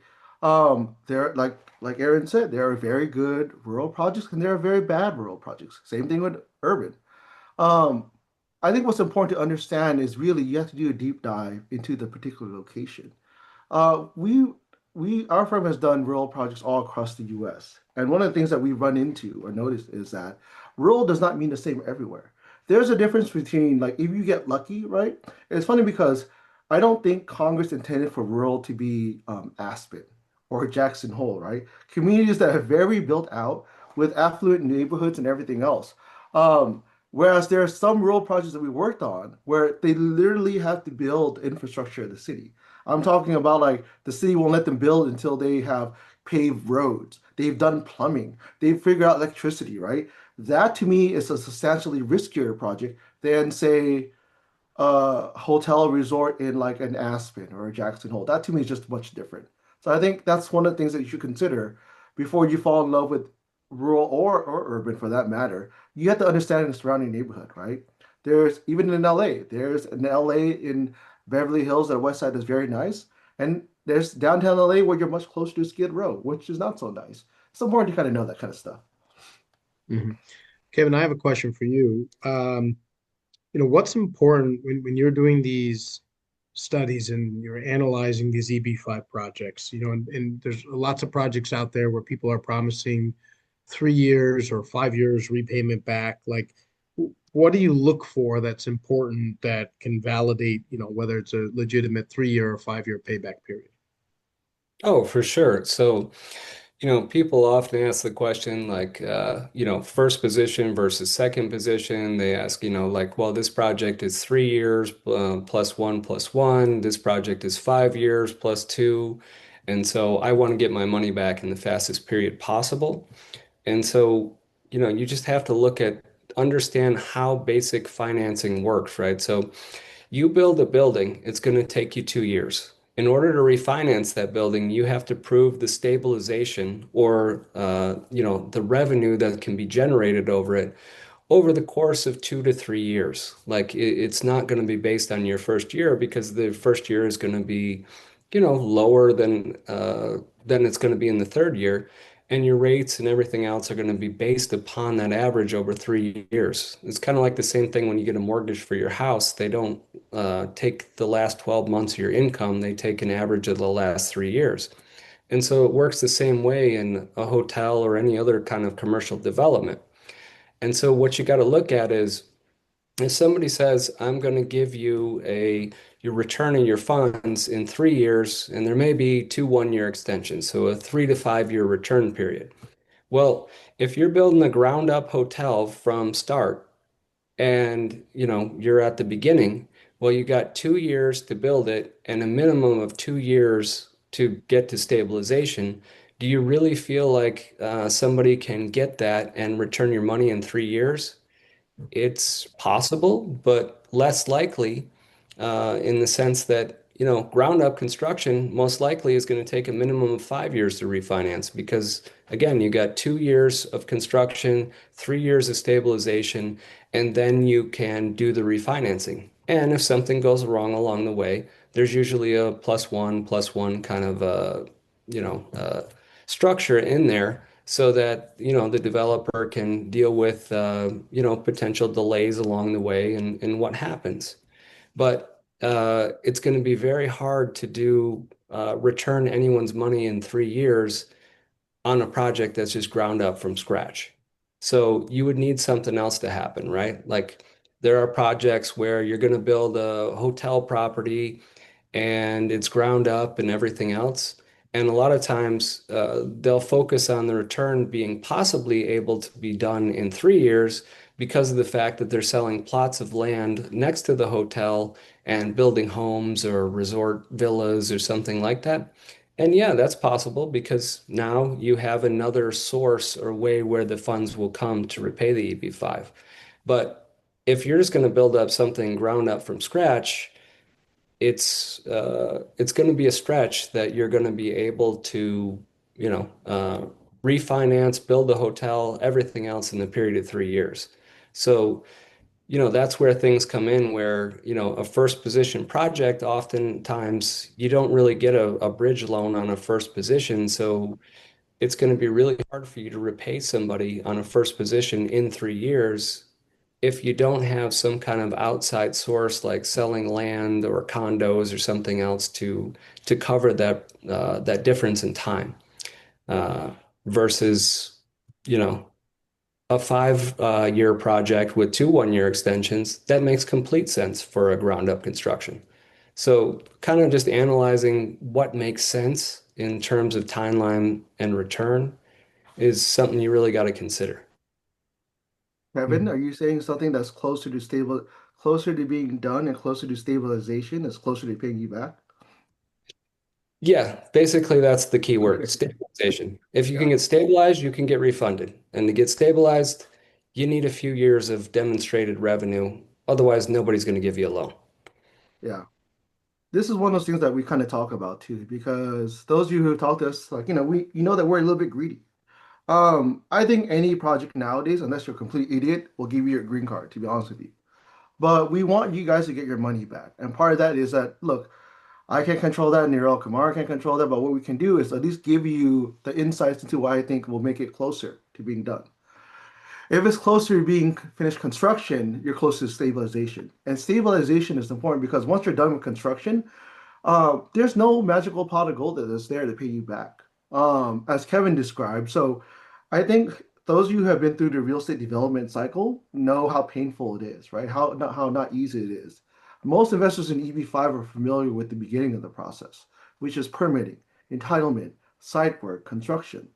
There like Aaron said, there are very good rural projects and there are very bad rural projects. Same thing with urban. Um, I think what's important to understand is really you have to do a deep dive into the particular location. Our firm has done rural projects all across the U.S. And one of the things that we run into or notice is that rural does not mean the same everywhere. There's a difference between like if you get lucky, right? It's funny because I don't think Congress intended for rural to be Aspen or Jackson Hole, right? Communities that are very built out with affluent neighborhoods and everything else. Whereas there are some rural projects that we worked on where they literally have to build infrastructure of the city. I'm talking about like the city won't let them build until they have paved roads. They've done plumbing. They've figured out electricity, right? That to me is a substantially riskier project than say a hotel resort in like an Aspen or a Jackson Hole. That to me is just much different. So I think that's one of the things that you should consider before you fall in love with rural or urban for that matter. You have to understand the surrounding neighborhood, right? There's even in LA, there's an LA in Beverly Hills, the west side is very nice. And there's downtown LA where you're much closer to Skid Row, which is not so nice. It's important to kind of know that kind of stuff. Mhm. Kevin, I have a question for you. What's important when you're doing these studies and you're analyzing these EB5 projects, and there's lots of projects out there where people are promising 3 years or 5 years repayment back. Like, what do you look for that's important that can validate, whether it's a legitimate 3 year or 5 year payback period? Oh, for sure. So, people often ask the question like, first position versus second position. They ask, like, well, this project is 3 years plus one. This project is 5 years plus two. And so I want to get my money back in the fastest period possible. And so, you just have to understand how basic financing works, right? So you build a building, it's going to take you 2 years. In order to refinance that building, you have to prove the stabilization or the revenue that can be generated over it over the course of 2 to 3 years. Like it's not going to be based on your first year because the first year is going to be, lower than it's going to be in the third year. And your rates and everything else are going to be based upon that average over 3 years. It's kind of like the same thing when you get a mortgage for your house. They don't take the last 12 months of your income, they take an average of the last 3 years. And so it works the same way in a hotel or any other kind of commercial development. And so what you got to look at is if somebody says, I'm going to give you you're returning your funds in 3 years, and there may be two 1 year extensions, so a 3 to 5 year return period. Well, if you're building a ground up hotel from start, and you're at the beginning. Well, you got 2 years to build it and a minimum of 2 years to get to stabilization. Do you really feel like somebody can get that and return your money in 3 years? It's possible, but less likely, in the sense that, ground up construction most likely is going to take a minimum of 5 years to refinance because, again, you got 2 years of construction, 3 years of stabilization, and then you can do the refinancing. And if something goes wrong along the way, there's usually a plus one kind of structure in there so that the developer can deal with potential delays along the way and what happens. But it's going to be very hard to do return anyone's money in 3 years on a project that's just ground up from scratch. So you would need something else to happen, right? Like there are projects where you're going to build a hotel property and it's ground up and everything else. And a lot of times they'll focus on the return being possibly able to be done in 3 years because of the fact that they're selling plots of land next to the hotel and building homes or resort villas or something like that. And yeah, that's possible because now you have another source or way where the funds will come to repay the EB-5. But if you're just going to build up something ground up from scratch, it's going to be a stretch that you're going to be able to, refinance, build a hotel, everything else in the period of 3 years. So, that's where things come in where, a first position project, oftentimes you don't really get a bridge loan on a first position. So it's going to be really hard for you to repay somebody on a first position in 3 years if you don't have some kind of outside source like selling land or condos or something else to cover that difference in time uh, versus a 5 year project with two 1 year extensions that makes complete sense for a ground up construction. So kind of just analyzing what makes sense in terms of timeline and return is something you really got to consider. Kevin, are you saying something that's closer to being done and closer to stabilization is closer to paying you back? Yeah, basically that's the key word, Okay. stabilization. If you can Yeah. get stabilized, you can get refunded. And to get stabilized, you need a few years of demonstrated revenue. Otherwise, nobody's going to give you a loan. Yeah. This is one of those things that we kind of talk about too, because those of you who talk to us, like, you know that we're a little bit greedy. I think any project nowadays, unless you're a complete idiot, will give you your green card, to be honest with you. But we want you guys to get your money back. And part of that is that, look, I can't control that, Niral Kumar can't control that, but what we can do is at least give you the insights into what I think will make it closer to being done. If it's closer to being finished construction, you're close to stabilization. And stabilization is important because once you're done with construction, there's no magical pot of gold that is there to pay you back, as Kevin described. So I think those of you who have been through the real estate development cycle know how painful it is, right? How not easy it is. Most investors in EB5 are familiar with the beginning of the process, which is permitting, entitlement, site work, construction.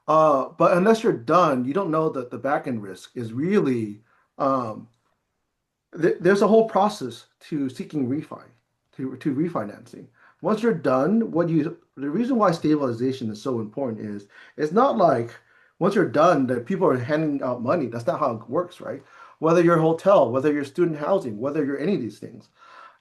But unless you're done, you don't know that the back end risk is really um, there's a whole process to seeking to refinancing. Once you're done, the reason why stabilization is so important is it's not like once you're done that people are handing out money. That's not how it works, right? Whether you're a hotel, whether you're student housing, whether you're any of these things,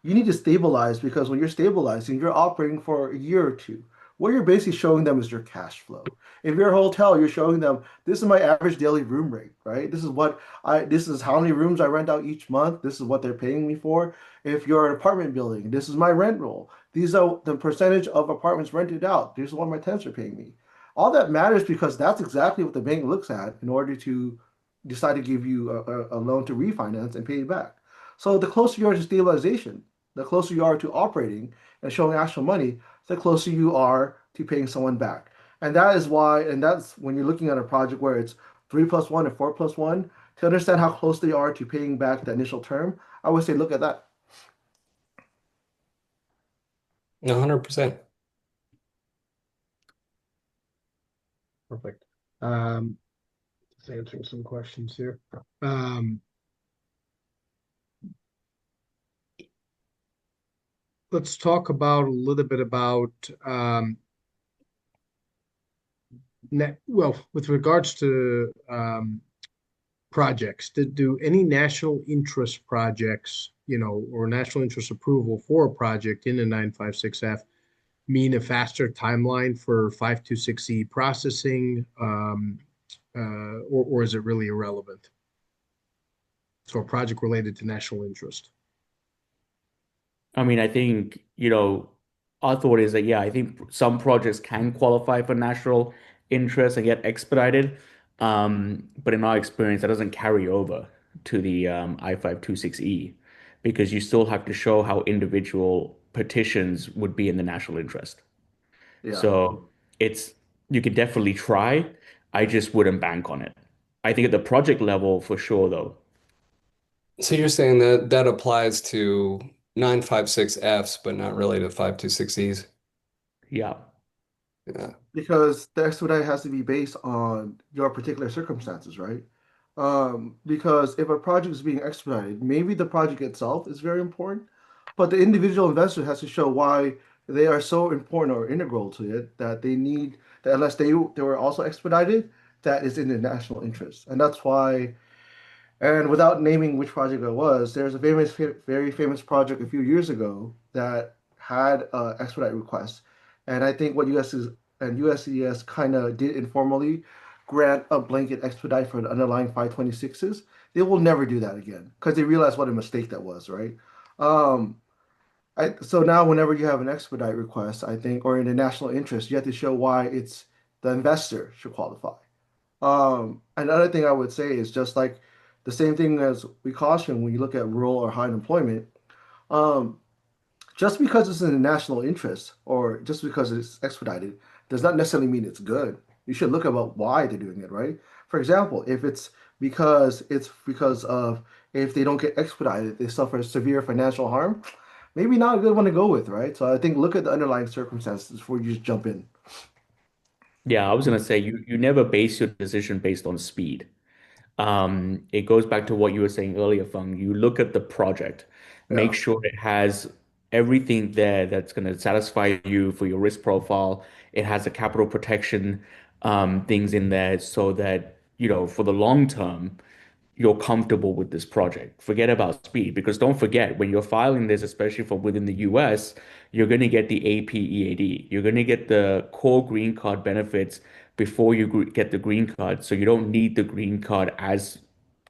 you need to stabilize because when you're stabilizing, you're operating for a year or two. What you're basically showing them is your cash flow. If you're a hotel, you're showing them this is my average daily room rate, right? This is how many rooms I rent out each month. This is what they're paying me for. If you're an apartment building, this is my rent roll. These are the percentage of apartments rented out. This is what my tenants are paying me. All that matters because that's exactly what the bank looks at in order to decide to give you a loan to refinance and pay you back. So the closer you are to stabilization, the closer you are to operating and showing actual money, the closer you are to paying someone back. And that's when you're looking at a project where it's 3+1 and 4+1, to understand how close they are to paying back the initial term, I would say look at that. 100%. Perfect. Just answering some questions here. let's talk about a little bit about well, with regards to projects, do any national interest projects, or national interest approval for a project in a 956F mean a faster timeline for 526E processing, or is it really irrelevant? So a project related to national interest. I mean, I think, our thought is that, yeah, I think some projects can qualify for national interest and get expedited. But in our experience, that doesn't carry over to the I-526E because you still have to show how individual petitions would be in the national interest. Yeah. So it's, you could definitely try. I just wouldn't bank on it. I think at the project level, for sure, though. So you're saying that that applies to 956Fs, but not really to 526Es? Yeah. Yeah. Because the expedite has to be based on your particular circumstances, right? Because if a project is being expedited, maybe the project itself is very important, but the individual investor has to show why they are so important or integral to it that they need that unless they were also expedited, that is in the national interest. And that's why, and without naming which project it was, there's a very famous project a few years ago that had expedite requests, and I think what US is and USCS kind of did informally grant a blanket expedite for the underlying 526s. They will never do that again because they realize what a mistake that was, right? Um, so now whenever you have an expedite request, I think, or in the national interest, you have to show why it's the investor should qualify. Another thing I would say is just like the same thing as we caution when you look at rural or high unemployment. Um, just because it's in the national interest or just because it's expedited does not necessarily mean it's good. You should look about why they're doing it, right? For example, if it's because of if they don't get expedited, they suffer severe financial harm, maybe not a good one to go with, right? So I think look at the underlying circumstances before you just jump in. Yeah, I was gonna say you never base your decision based on speed. It goes back to what you were saying earlier, Fung. You look at the project, make Yeah. sure it has everything there that's going to satisfy you for your risk profile. It has the capital protection things in there so that, for the long term, you're comfortable with this project. Forget about speed because don't forget when you're filing this, especially from within the US, you're going to get the APEAD. You're going to get the core green card benefits before you get the green card. So you don't need the green card as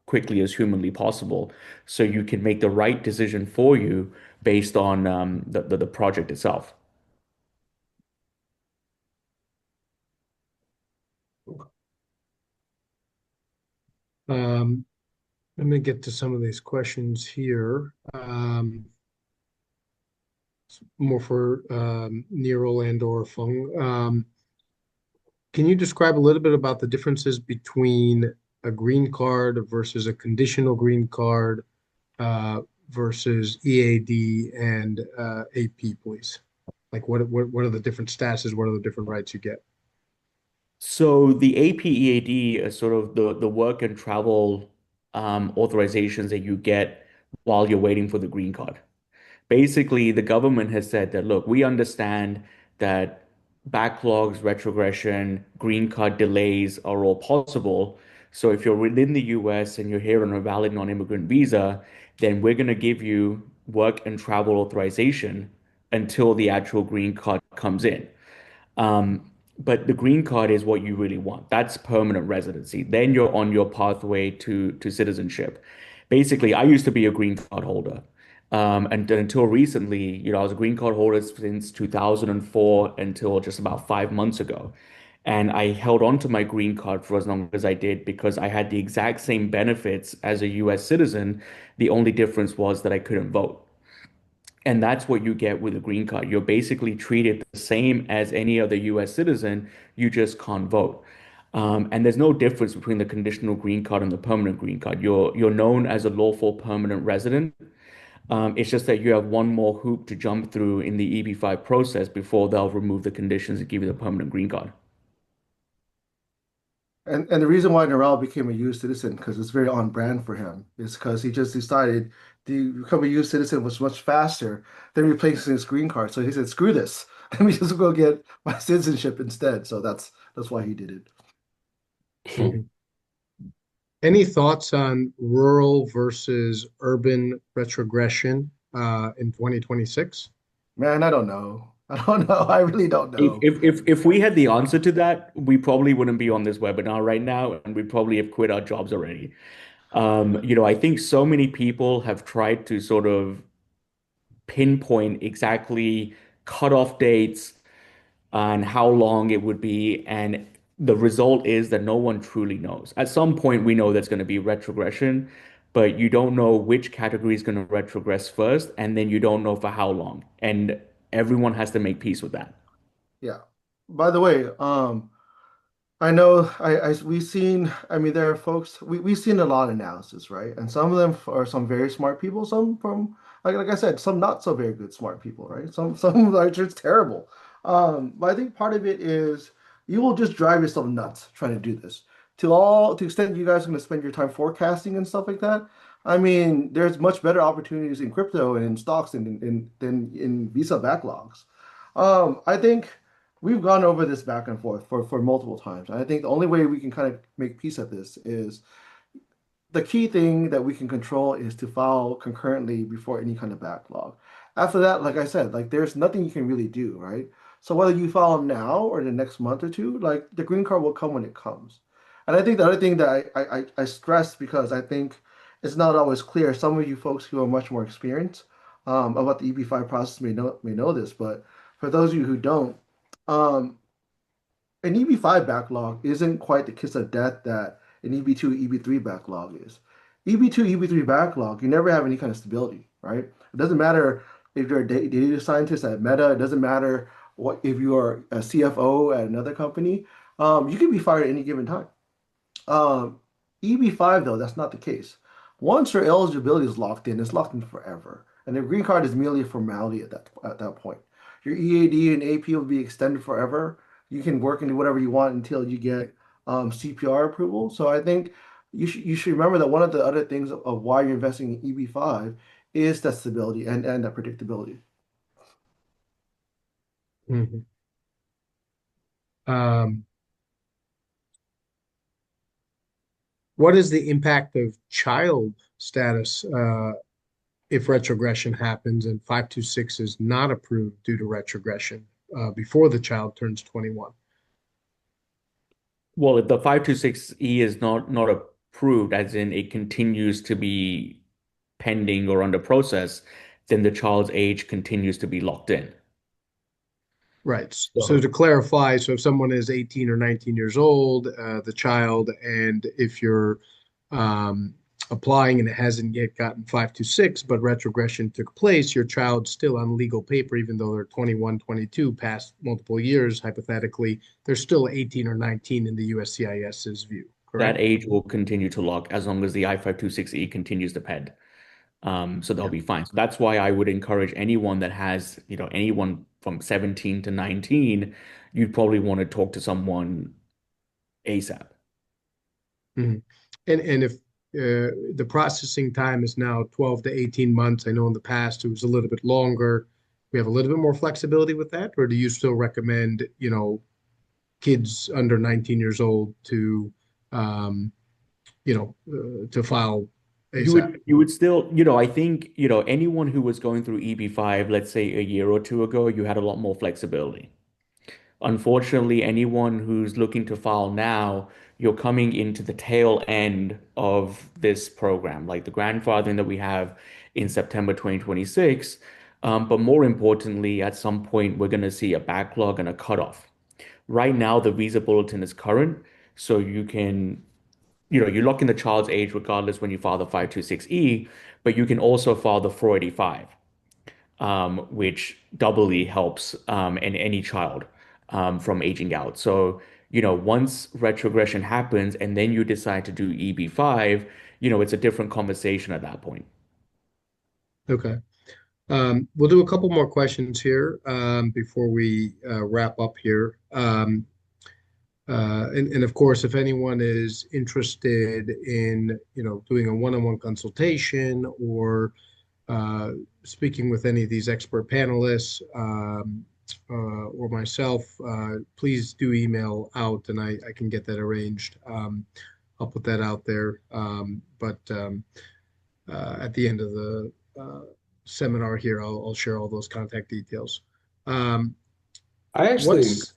quickly as humanly possible. So you can make the right decision for you based on the project itself. Um, Let me get to some of these questions here. More for Niral and or Phuong. Can you describe a little bit about the differences between a green card versus a conditional green card uh, versus EAD and AP, please? Like what are the different statuses? What are the different rights you get? So the APEAD is sort of the work and travel authorizations that you get while you're waiting for the green card. Basically, the government has said that, look, we understand that backlogs, retrogression, green card delays are all possible. So if you're within the US and you're here on a valid non-immigrant visa, then we're going to give you work and travel authorization until the actual green card comes in. Um, but the green card is what you really want. That's permanent residency. Then you're on your pathway to citizenship. Basically, I used to be a green card holder. And until recently, I was a green card holder since 2004 until just about 5 months ago. And I held on to my green card for as long as I did because I had the exact same benefits as a US citizen. The only difference was that I couldn't vote. And that's what you get with a green card. You're basically treated the same as any other US citizen, you just can't vote. And there's no difference between the conditional green card and the permanent green card. You're known as a lawful permanent resident. It's just that you have one more hoop to jump through in the EB-5 process before they'll remove the conditions and give you the permanent green card. And the reason why Niral became a U.S. citizen, because it's very on brand for him, is because he just decided to become a U.S. citizen was much faster than replacing his green card. So he said, "Screw this. Let me just go get my citizenship instead." So that's why he did it. Mhm. Any thoughts on rural versus urban retrogression in 2026? Man, I don't know. I don't know. I really don't If, know. if if if we had the answer to that, we probably wouldn't be on this webinar right now, and we probably have quit our jobs already. I think so many people have tried to sort of pinpoint exactly cutoff dates and how long it would be, and the result is that no one truly knows. At some point, we know there's going to be retrogression, but you don't know which category is going to retrogress first, and then you don't know for how long, and everyone has to make peace with that. Yeah. By the way, I know we've seen, I mean, there are folks, we've seen a lot of analysis, right? And some of them are some very smart people, some from, like I said, some not so very good smart people, right? Some are just terrible. But I think part of it is you will just drive yourself nuts trying to do this. To the extent you guys are going to spend your time forecasting and stuff like that, I mean, there's much better opportunities in crypto and in stocks than in Visa backlogs. I think. We've gone over this back and forth for multiple times. And I think the only way we can kind of make peace of this is the key thing that we can control is to file concurrently before any kind of backlog. After that, like I said, like there's nothing you can really do, right? So whether you file them now or the next month or two, like the green card will come when it comes. And I think the other thing that I stress because I think it's not always clear. Some of you folks who are much more experienced about the EB-5 process may know this, but for those of you who don't, um, an EB5 backlog isn't quite the kiss of death that an EB2, EB3 backlog is. EB2, EB3 backlog, you never have any kind of stability, right? It doesn't matter if you're a data scientist at Meta, it doesn't matter what if you are a CFO at another company, you can be fired at any given time. Um, EB5 though, that's not the case. Once your eligibility is locked in, it's locked in forever. And the green card is merely a formality at that point. Your EAD and AP will be extended forever. You can work and do whatever you want until you get CPR approval. So I think you should remember that one of the other things of why you're investing in EB5 is that stability and that predictability. Mhm. Um, what is the impact of child status if retrogression happens and 526 is not approved due to retrogression before the child turns 21? Well, if the 526E is not approved, as in it continues to be pending or under process, then the child's age continues to be locked in. Right. So So, to clarify, so if someone is 18 or 19 years old, the child, and if you're um, applying and it hasn't yet gotten 526, but retrogression took place, your child's still on legal paper, even though they're 21, 22, past multiple years, hypothetically, they're still 18 or 19 in the USCIS's view, that correct? age will continue to lock as long as the I-526E continues to pend. So they'll Yeah. be fine. So that's why I would encourage anyone that has, anyone from 17 to 19, you'd probably want to talk to someone ASAP. Mhm. And if the processing time is now 12 to 18 months, I know in the past it was a little bit longer. We have a little bit more flexibility with that, or do you still recommend, kids under 19 years old to, um, to file You ASAP? would you would still, I think, anyone who was going through EB5, let's say a year or two ago, you had a lot more flexibility. Unfortunately, anyone who's looking to file now, you're coming into the tail end of this program, like the grandfathering that we have in September 2026. But more importantly, at some point, we're going to see a backlog and a cutoff. Right now, the visa bulletin is current, so you lock in the child's age regardless when you file the 526E, but you can also file the 485, which doubly helps in any child from aging out. So, once retrogression happens and then you decide to do EB5, it's a different conversation at that point. Okay. We'll do a couple more questions here before we wrap up here. And of course, if anyone is interested in, doing a one-on-one consultation or speaking with any of these expert panelists or myself, please do email out and I can get that arranged. I'll put that out there. But at the end of the seminar here, I'll share all those contact details. Um, I actually what's,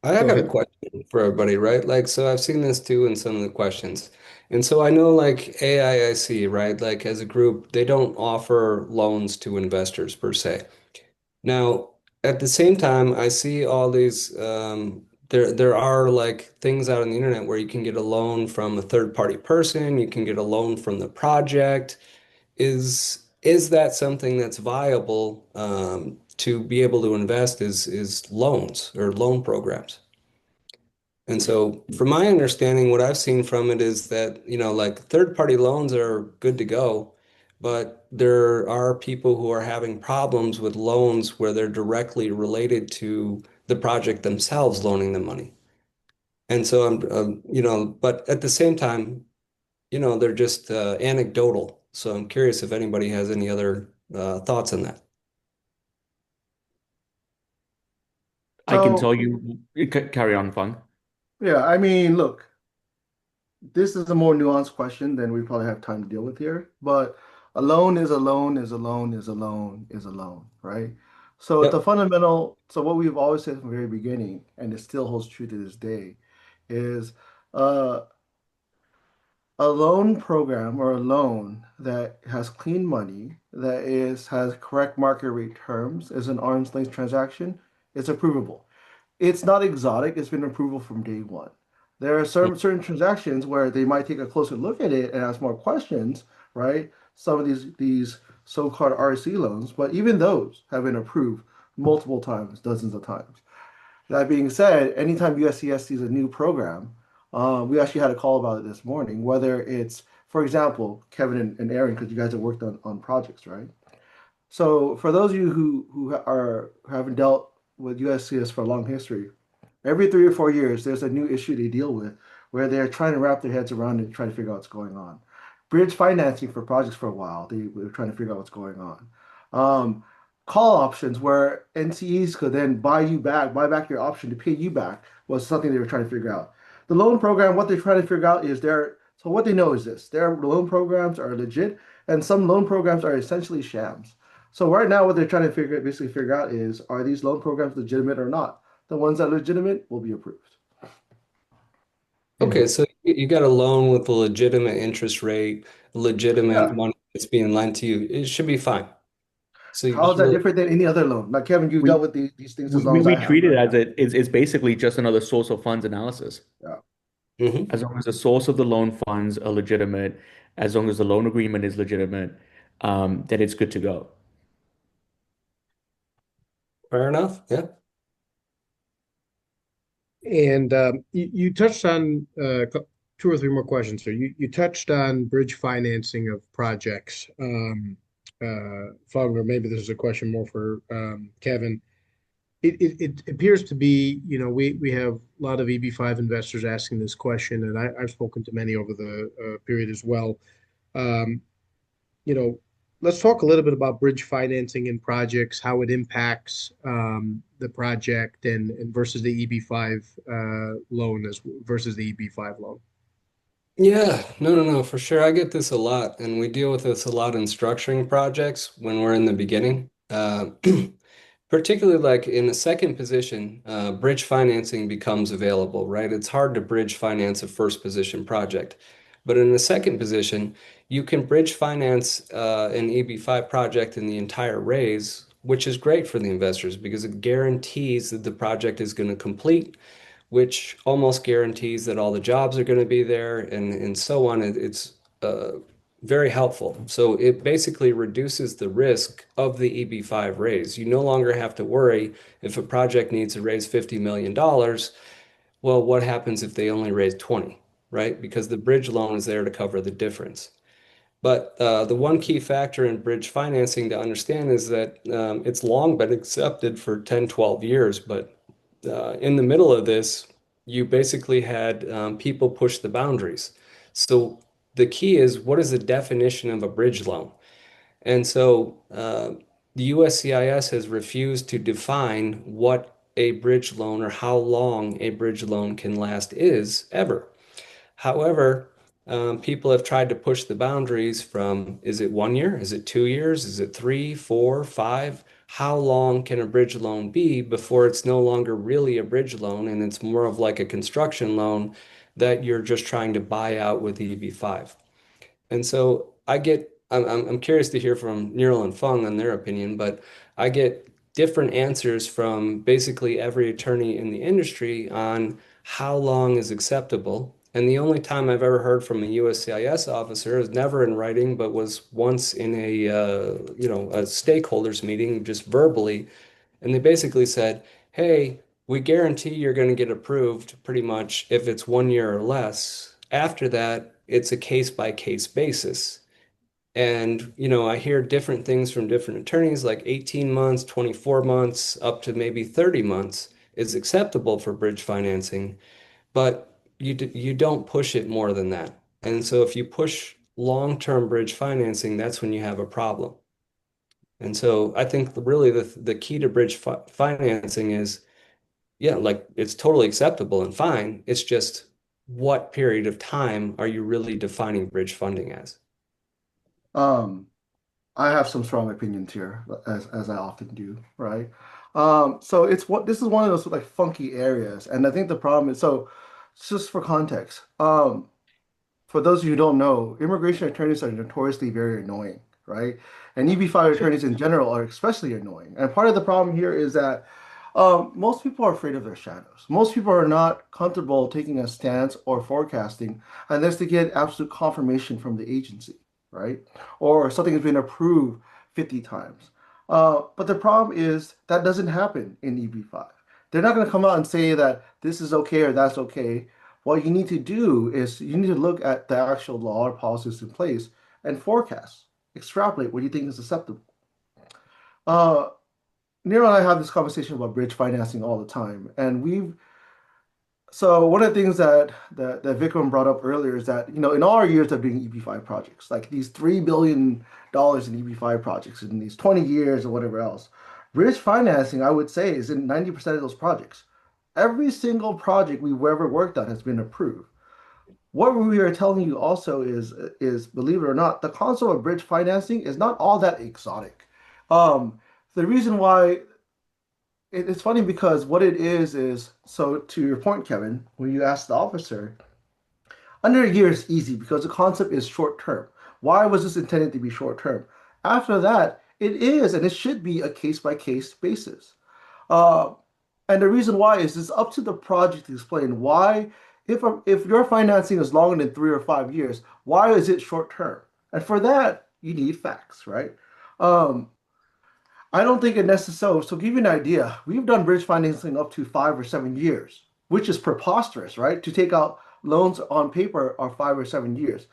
I Go got a ahead. question for everybody, right? Like, so I've seen this too in some of the questions. And so I know like AIIC, right? Like as a group, they don't offer loans to investors per se. Now, at the same time, I see all these there are like things out on the internet where you can get a loan from a third party person, you can get a loan from the project. Is that something that's viable to be able to invest is loans or loan programs? And so, from my understanding, what I've seen from it is that, like third-party loans are good to go, but there are people who are having problems with loans where they're directly related to the project themselves loaning them money. And so but at the same time, they're just anecdotal. So I'm curious if anybody has any other thoughts on that. I can So tell you, carry on, Phuong. yeah, I mean, look, this is a more nuanced question than we probably have time to deal with here, but a loan is a loan is a loan is a loan is a loan, right? So the Yep. fundamental, so what we've always said from the very beginning, and it still holds true to this day, is uh, a loan program or a loan that has clean money, that has correct market rate terms, is an arm's length transaction, it's approvable. It's not exotic. It's been approval from day one. There are certain transactions where they might take a closer look at it and ask more questions, right? Some of these so-called RC loans, but even those have been approved multiple times, dozens of times. That being said, anytime USCS sees a new program, we actually had a call about it this morning, whether it's, for example, Kevin and Aaron, because you guys have worked on projects, right? So for those of you who haven't dealt with USCS for a long history, every 3 or 4 years there's a new issue they deal with where they're trying to wrap their heads around it and try to figure out what's going on. Bridge financing for projects for a while, they were trying to figure out what's going on. Um, Call options where NCEs could then buy back your option to pay you back was something they were trying to figure out. The loan program, what they're trying to figure out is so what they know is this, their loan programs are legit and some loan programs are essentially shams. So right now, what they're trying to basically figure out is, are these loan programs legitimate or not? The ones that are legitimate will be approved. Okay, so you got a loan with a legitimate interest rate, legitimate Yeah. money that's being lent to you. It should be fine. So How is that different than any other loan? Like Kevin, you've We dealt with these things as long we, as we I have, treat it right? as it's basically just another source of funds analysis. Yeah. Mhm. As long as the source of the loan funds are legitimate, as long as the loan agreement is legitimate, then it's good to go. Fair enough. Yeah. And you touched on two or three more questions here. You touched on bridge financing of projects. Fogg, or maybe this is a question more for Kevin. It appears to be, we have a lot of EB5 investors asking this question, and I've spoken to many over the period as well. Um, you know, let's talk a little bit about bridge financing in projects, how it impacts the project and versus the EB5 loan as versus the EB5 loan. Yeah, no, for sure. I get this a lot, and we deal with this a lot in structuring projects when we're in the beginning. Particularly like in the second position, bridge financing becomes available, right? It's hard to bridge finance a first position project. But in the second position, you can bridge finance an EB5 project in the entire raise, which is great for the investors because it guarantees that the project is going to complete, which almost guarantees that all the jobs are going to be there and so on. It's very helpful. So it basically reduces the risk of the EB5 raise. You no longer have to worry if a project needs to raise $50 million. Well, what happens if they only raise 20, right? Because the bridge loan is there to cover the difference. But the one key factor in bridge financing to understand is that it's long been accepted for 10, 12 years, but in the middle of this, you basically had people push the boundaries. So the key is, what is the definition of a bridge loan? And so the USCIS has refused to define what a bridge loan or how long a bridge loan can last is ever. However, people have tried to push the boundaries from, is it 1 year? Is it 2 years? Is it 3, 4, 5? How long can a bridge loan be before it's no longer really a bridge loan and it's more of like a construction loan that you're just trying to buy out with EB5? And so I'm curious to hear from Niral and Phuong on their opinion, but I get different answers from basically every attorney in the industry on how long is acceptable. And the only time I've ever heard from a USCIS officer is never in writing, but was once in a stakeholders meeting, just verbally. And they basically said, hey, we guarantee you're going to get approved pretty much if it's 1 year or less. After that, it's a case by case basis. And, I hear different things from different attorneys, like 18 months, 24 months, up to maybe 30 months is acceptable for bridge financing, but you don't push it more than that. And so if you push long-term bridge financing, that's when you have a problem. And so I think really the key to bridge financing is, yeah, like it's totally acceptable and fine. It's just what period of time are you really defining bridge funding as? Um, I have some strong opinions here, as I often do, right? So this is one of those like funky areas, and I think the problem is so. Just for context, for those of you who don't know, immigration attorneys are notoriously very annoying, right? And EB-5 attorneys in general are especially annoying. And part of the problem here is that most people are afraid of their shadows. Most people are not comfortable taking a stance or forecasting unless they get absolute confirmation from the agency, right? Or something has been approved 50 times. But the problem is that doesn't happen in EB-5. They're not going to come out and say that this is okay or that's okay. What you need to do is you need to look at the actual law or policies in place and forecast, extrapolate what you think is acceptable. Uh, Nero and I have this conversation about bridge financing all the time, and so one of the things that Vikram brought up earlier is that in all our years of doing EB5 projects, like these $3 billion in EB5 projects in these 20 years or whatever else, bridge financing, I would say, is in 90% of those projects. Every single project we've ever worked on has been approved. What we are telling you also is believe it or not, the concept of bridge financing is not all that exotic. The reason why it's funny because what it is so to your point, Kevin, when you asked the officer, under a year is easy because the concept is short term. Why was this intended to be short term? After that, it is and it should be a case by case basis. Uh, and the reason why is it's up to the project to explain why, if your financing is longer than 3 or 5 years, why is it short term? And for that, you need facts, right? Um, I don't think it necessarily. So, to give you an idea, we've done bridge financing up to 5 or 7 years, which is preposterous, right? To take out loans on paper are 5 or 7 years.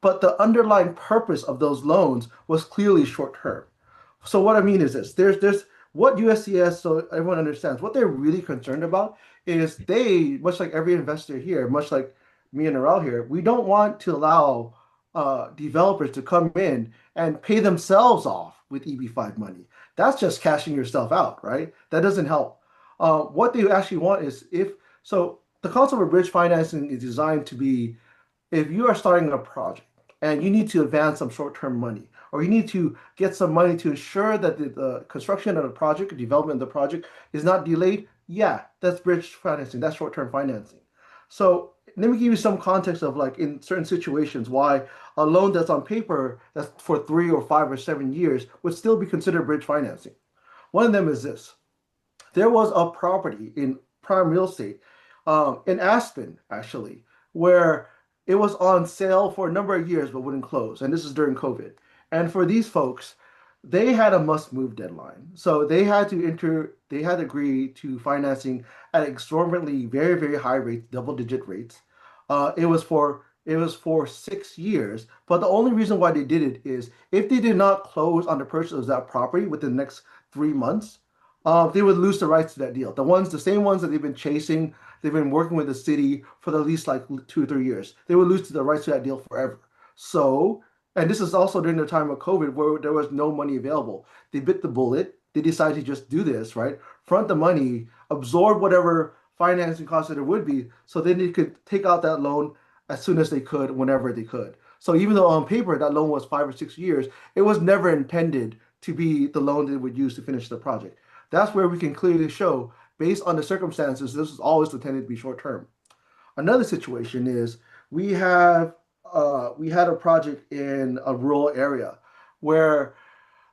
But the underlying purpose of those loans was clearly short term. So what I mean is this: there's what USCS, so everyone understands, what they're really concerned about is they, much like every investor here, much like me and Niral here, we don't want to allow developers to come in and pay themselves off with EB5 money. That's just cashing yourself out, right? That doesn't help. What they actually want is the concept of bridge financing is designed to be if you are starting a project and you need to advance some short-term money, or you need to get some money to ensure that the construction of the project, or development of the project is not delayed, yeah, that's bridge financing, that's short-term financing. So let me give you some context of like in certain situations why a loan that's on paper that's for 3 or 5 or 7 years would still be considered bridge financing. One of them is this. There was a property in prime real estate in Aspen, actually, where it was on sale for a number of years but wouldn't close. And this is during COVID. And for these folks, they had a must-move deadline. So they had to agree to financing at exorbitantly very, very high rates, double-digit rates. It was for 6 years. But the only reason why they did it is if they did not close on the purchase of that property within the next 3 months, they would lose the rights to that deal. The same ones that they've been chasing, they've been working with the city for at least like 2 or 3 years. They would lose the rights to that deal forever. So, and this is also during the time of COVID where there was no money available. They bit the bullet. They decided to just do this, right? Front the money, absorb whatever financing costs that there would be, so then they could take out that loan as soon as they could, whenever they could. So even though on paper that loan was 5 or 6 years, it was never intended to be the loan they would use to finish the project. That's where we can clearly show, based on the circumstances, this is always intended to be short term. Another situation is we had a project in a rural area where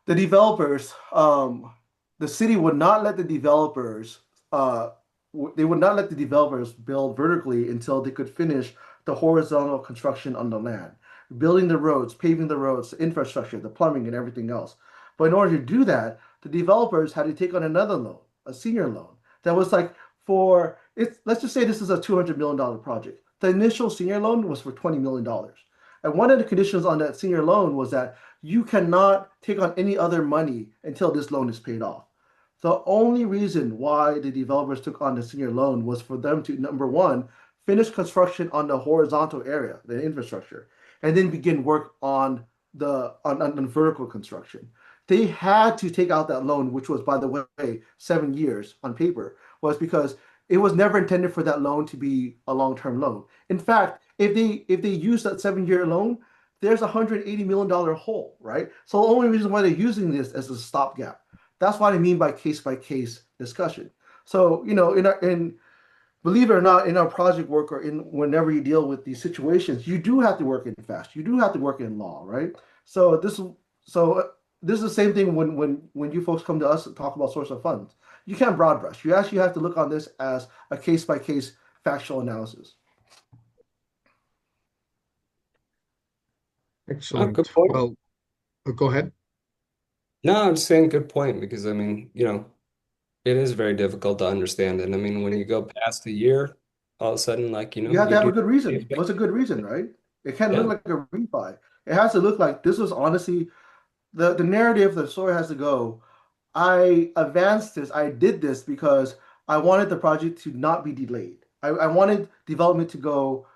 the developers, the city would not let the developers, they would not let the developers build vertically until they could finish the horizontal construction on the land, building the roads, paving the roads, the infrastructure, the plumbing, and everything else. But in order to do that, the developers had to take on another loan, a senior loan that was like for it's. Let's just say this is a $200 million project. The initial senior loan was for $20 million. And one of the conditions on that senior loan was that you cannot take on any other money until this loan is paid off. The only reason why the developers took on the senior loan was for them to, number one, finish construction on the horizontal area, the infrastructure, and then begin work on the vertical construction. They had to take out that loan, which was, by the way, 7 years on paper, was because it was never intended for that loan to be a long-term loan. In fact, if they use that 7 year loan, there's a $180 million hole, right? So the only reason why they're using this as a stopgap. That's what I mean by case discussion. So, in believe it or not, in our project work or in whenever you deal with these situations, you do have to work in fast. You do have to work in law, right? So this is the same thing when you folks come to us to talk about source of funds. You can't broad brush. You actually have to look on this as a case by case factual analysis. Excellent. Good point. Well, go ahead. No, I'm just saying good point because I mean, it is very difficult to understand. And I mean, when you go past a year, all of a sudden, like, You have to you have a do. good reason. What's a good reason, right? It can't look Yeah. like a refi. It has to look like this was honestly the narrative, the story has to go. I advanced this, I did this because I wanted the project to not be delayed. I wanted development to go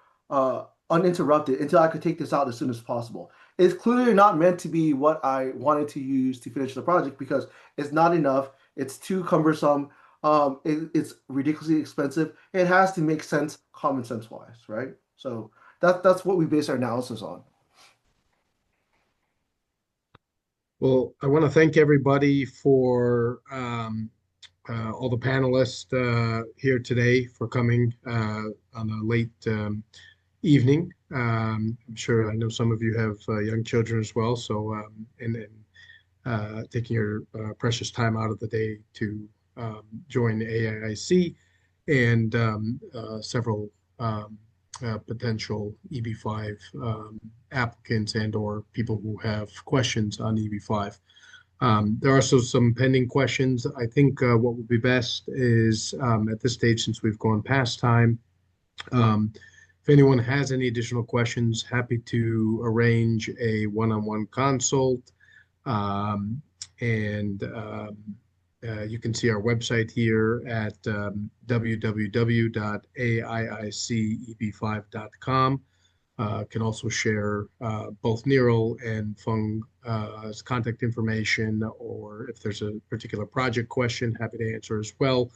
uninterrupted until I could take this out as soon as possible. It's clearly not meant to be what I wanted to use to finish the project because it's not enough. It's too cumbersome. It's ridiculously expensive. It has to make sense, common sense wise, right? So that's what we base our analysis on. Well, I want to thank everybody for all the panelists here today for coming on a late evening. I'm sure I know some of you have young children as well, so and taking your precious time out of the day to join AIIC and several potential EB5 applicants and or people who have questions on EB5. There are also some pending questions. I think what would be best is at this stage, since we've gone past time, if anyone has any additional questions, happy to arrange a one-on-one consult. And you can see our website here at www.aiiceb5.com. Can also share both Niral and Phuong's contact information, or if there's a particular project question, happy to answer as well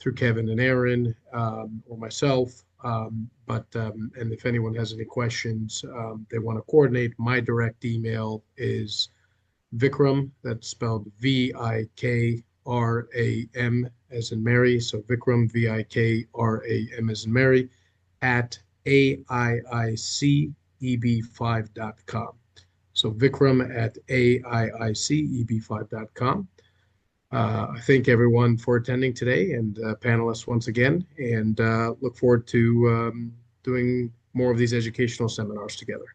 through Kevin and Aaron or myself. And if anyone has any questions they want to coordinate, my direct email is Vikram, that's spelled Vikram as in Mary. So Vikram, Vikram as in Mary, at AIICEB5.com. So Vikram at AIICEB5.com. I thank everyone for attending today and panelists once again, and look forward to doing more of these educational seminars together.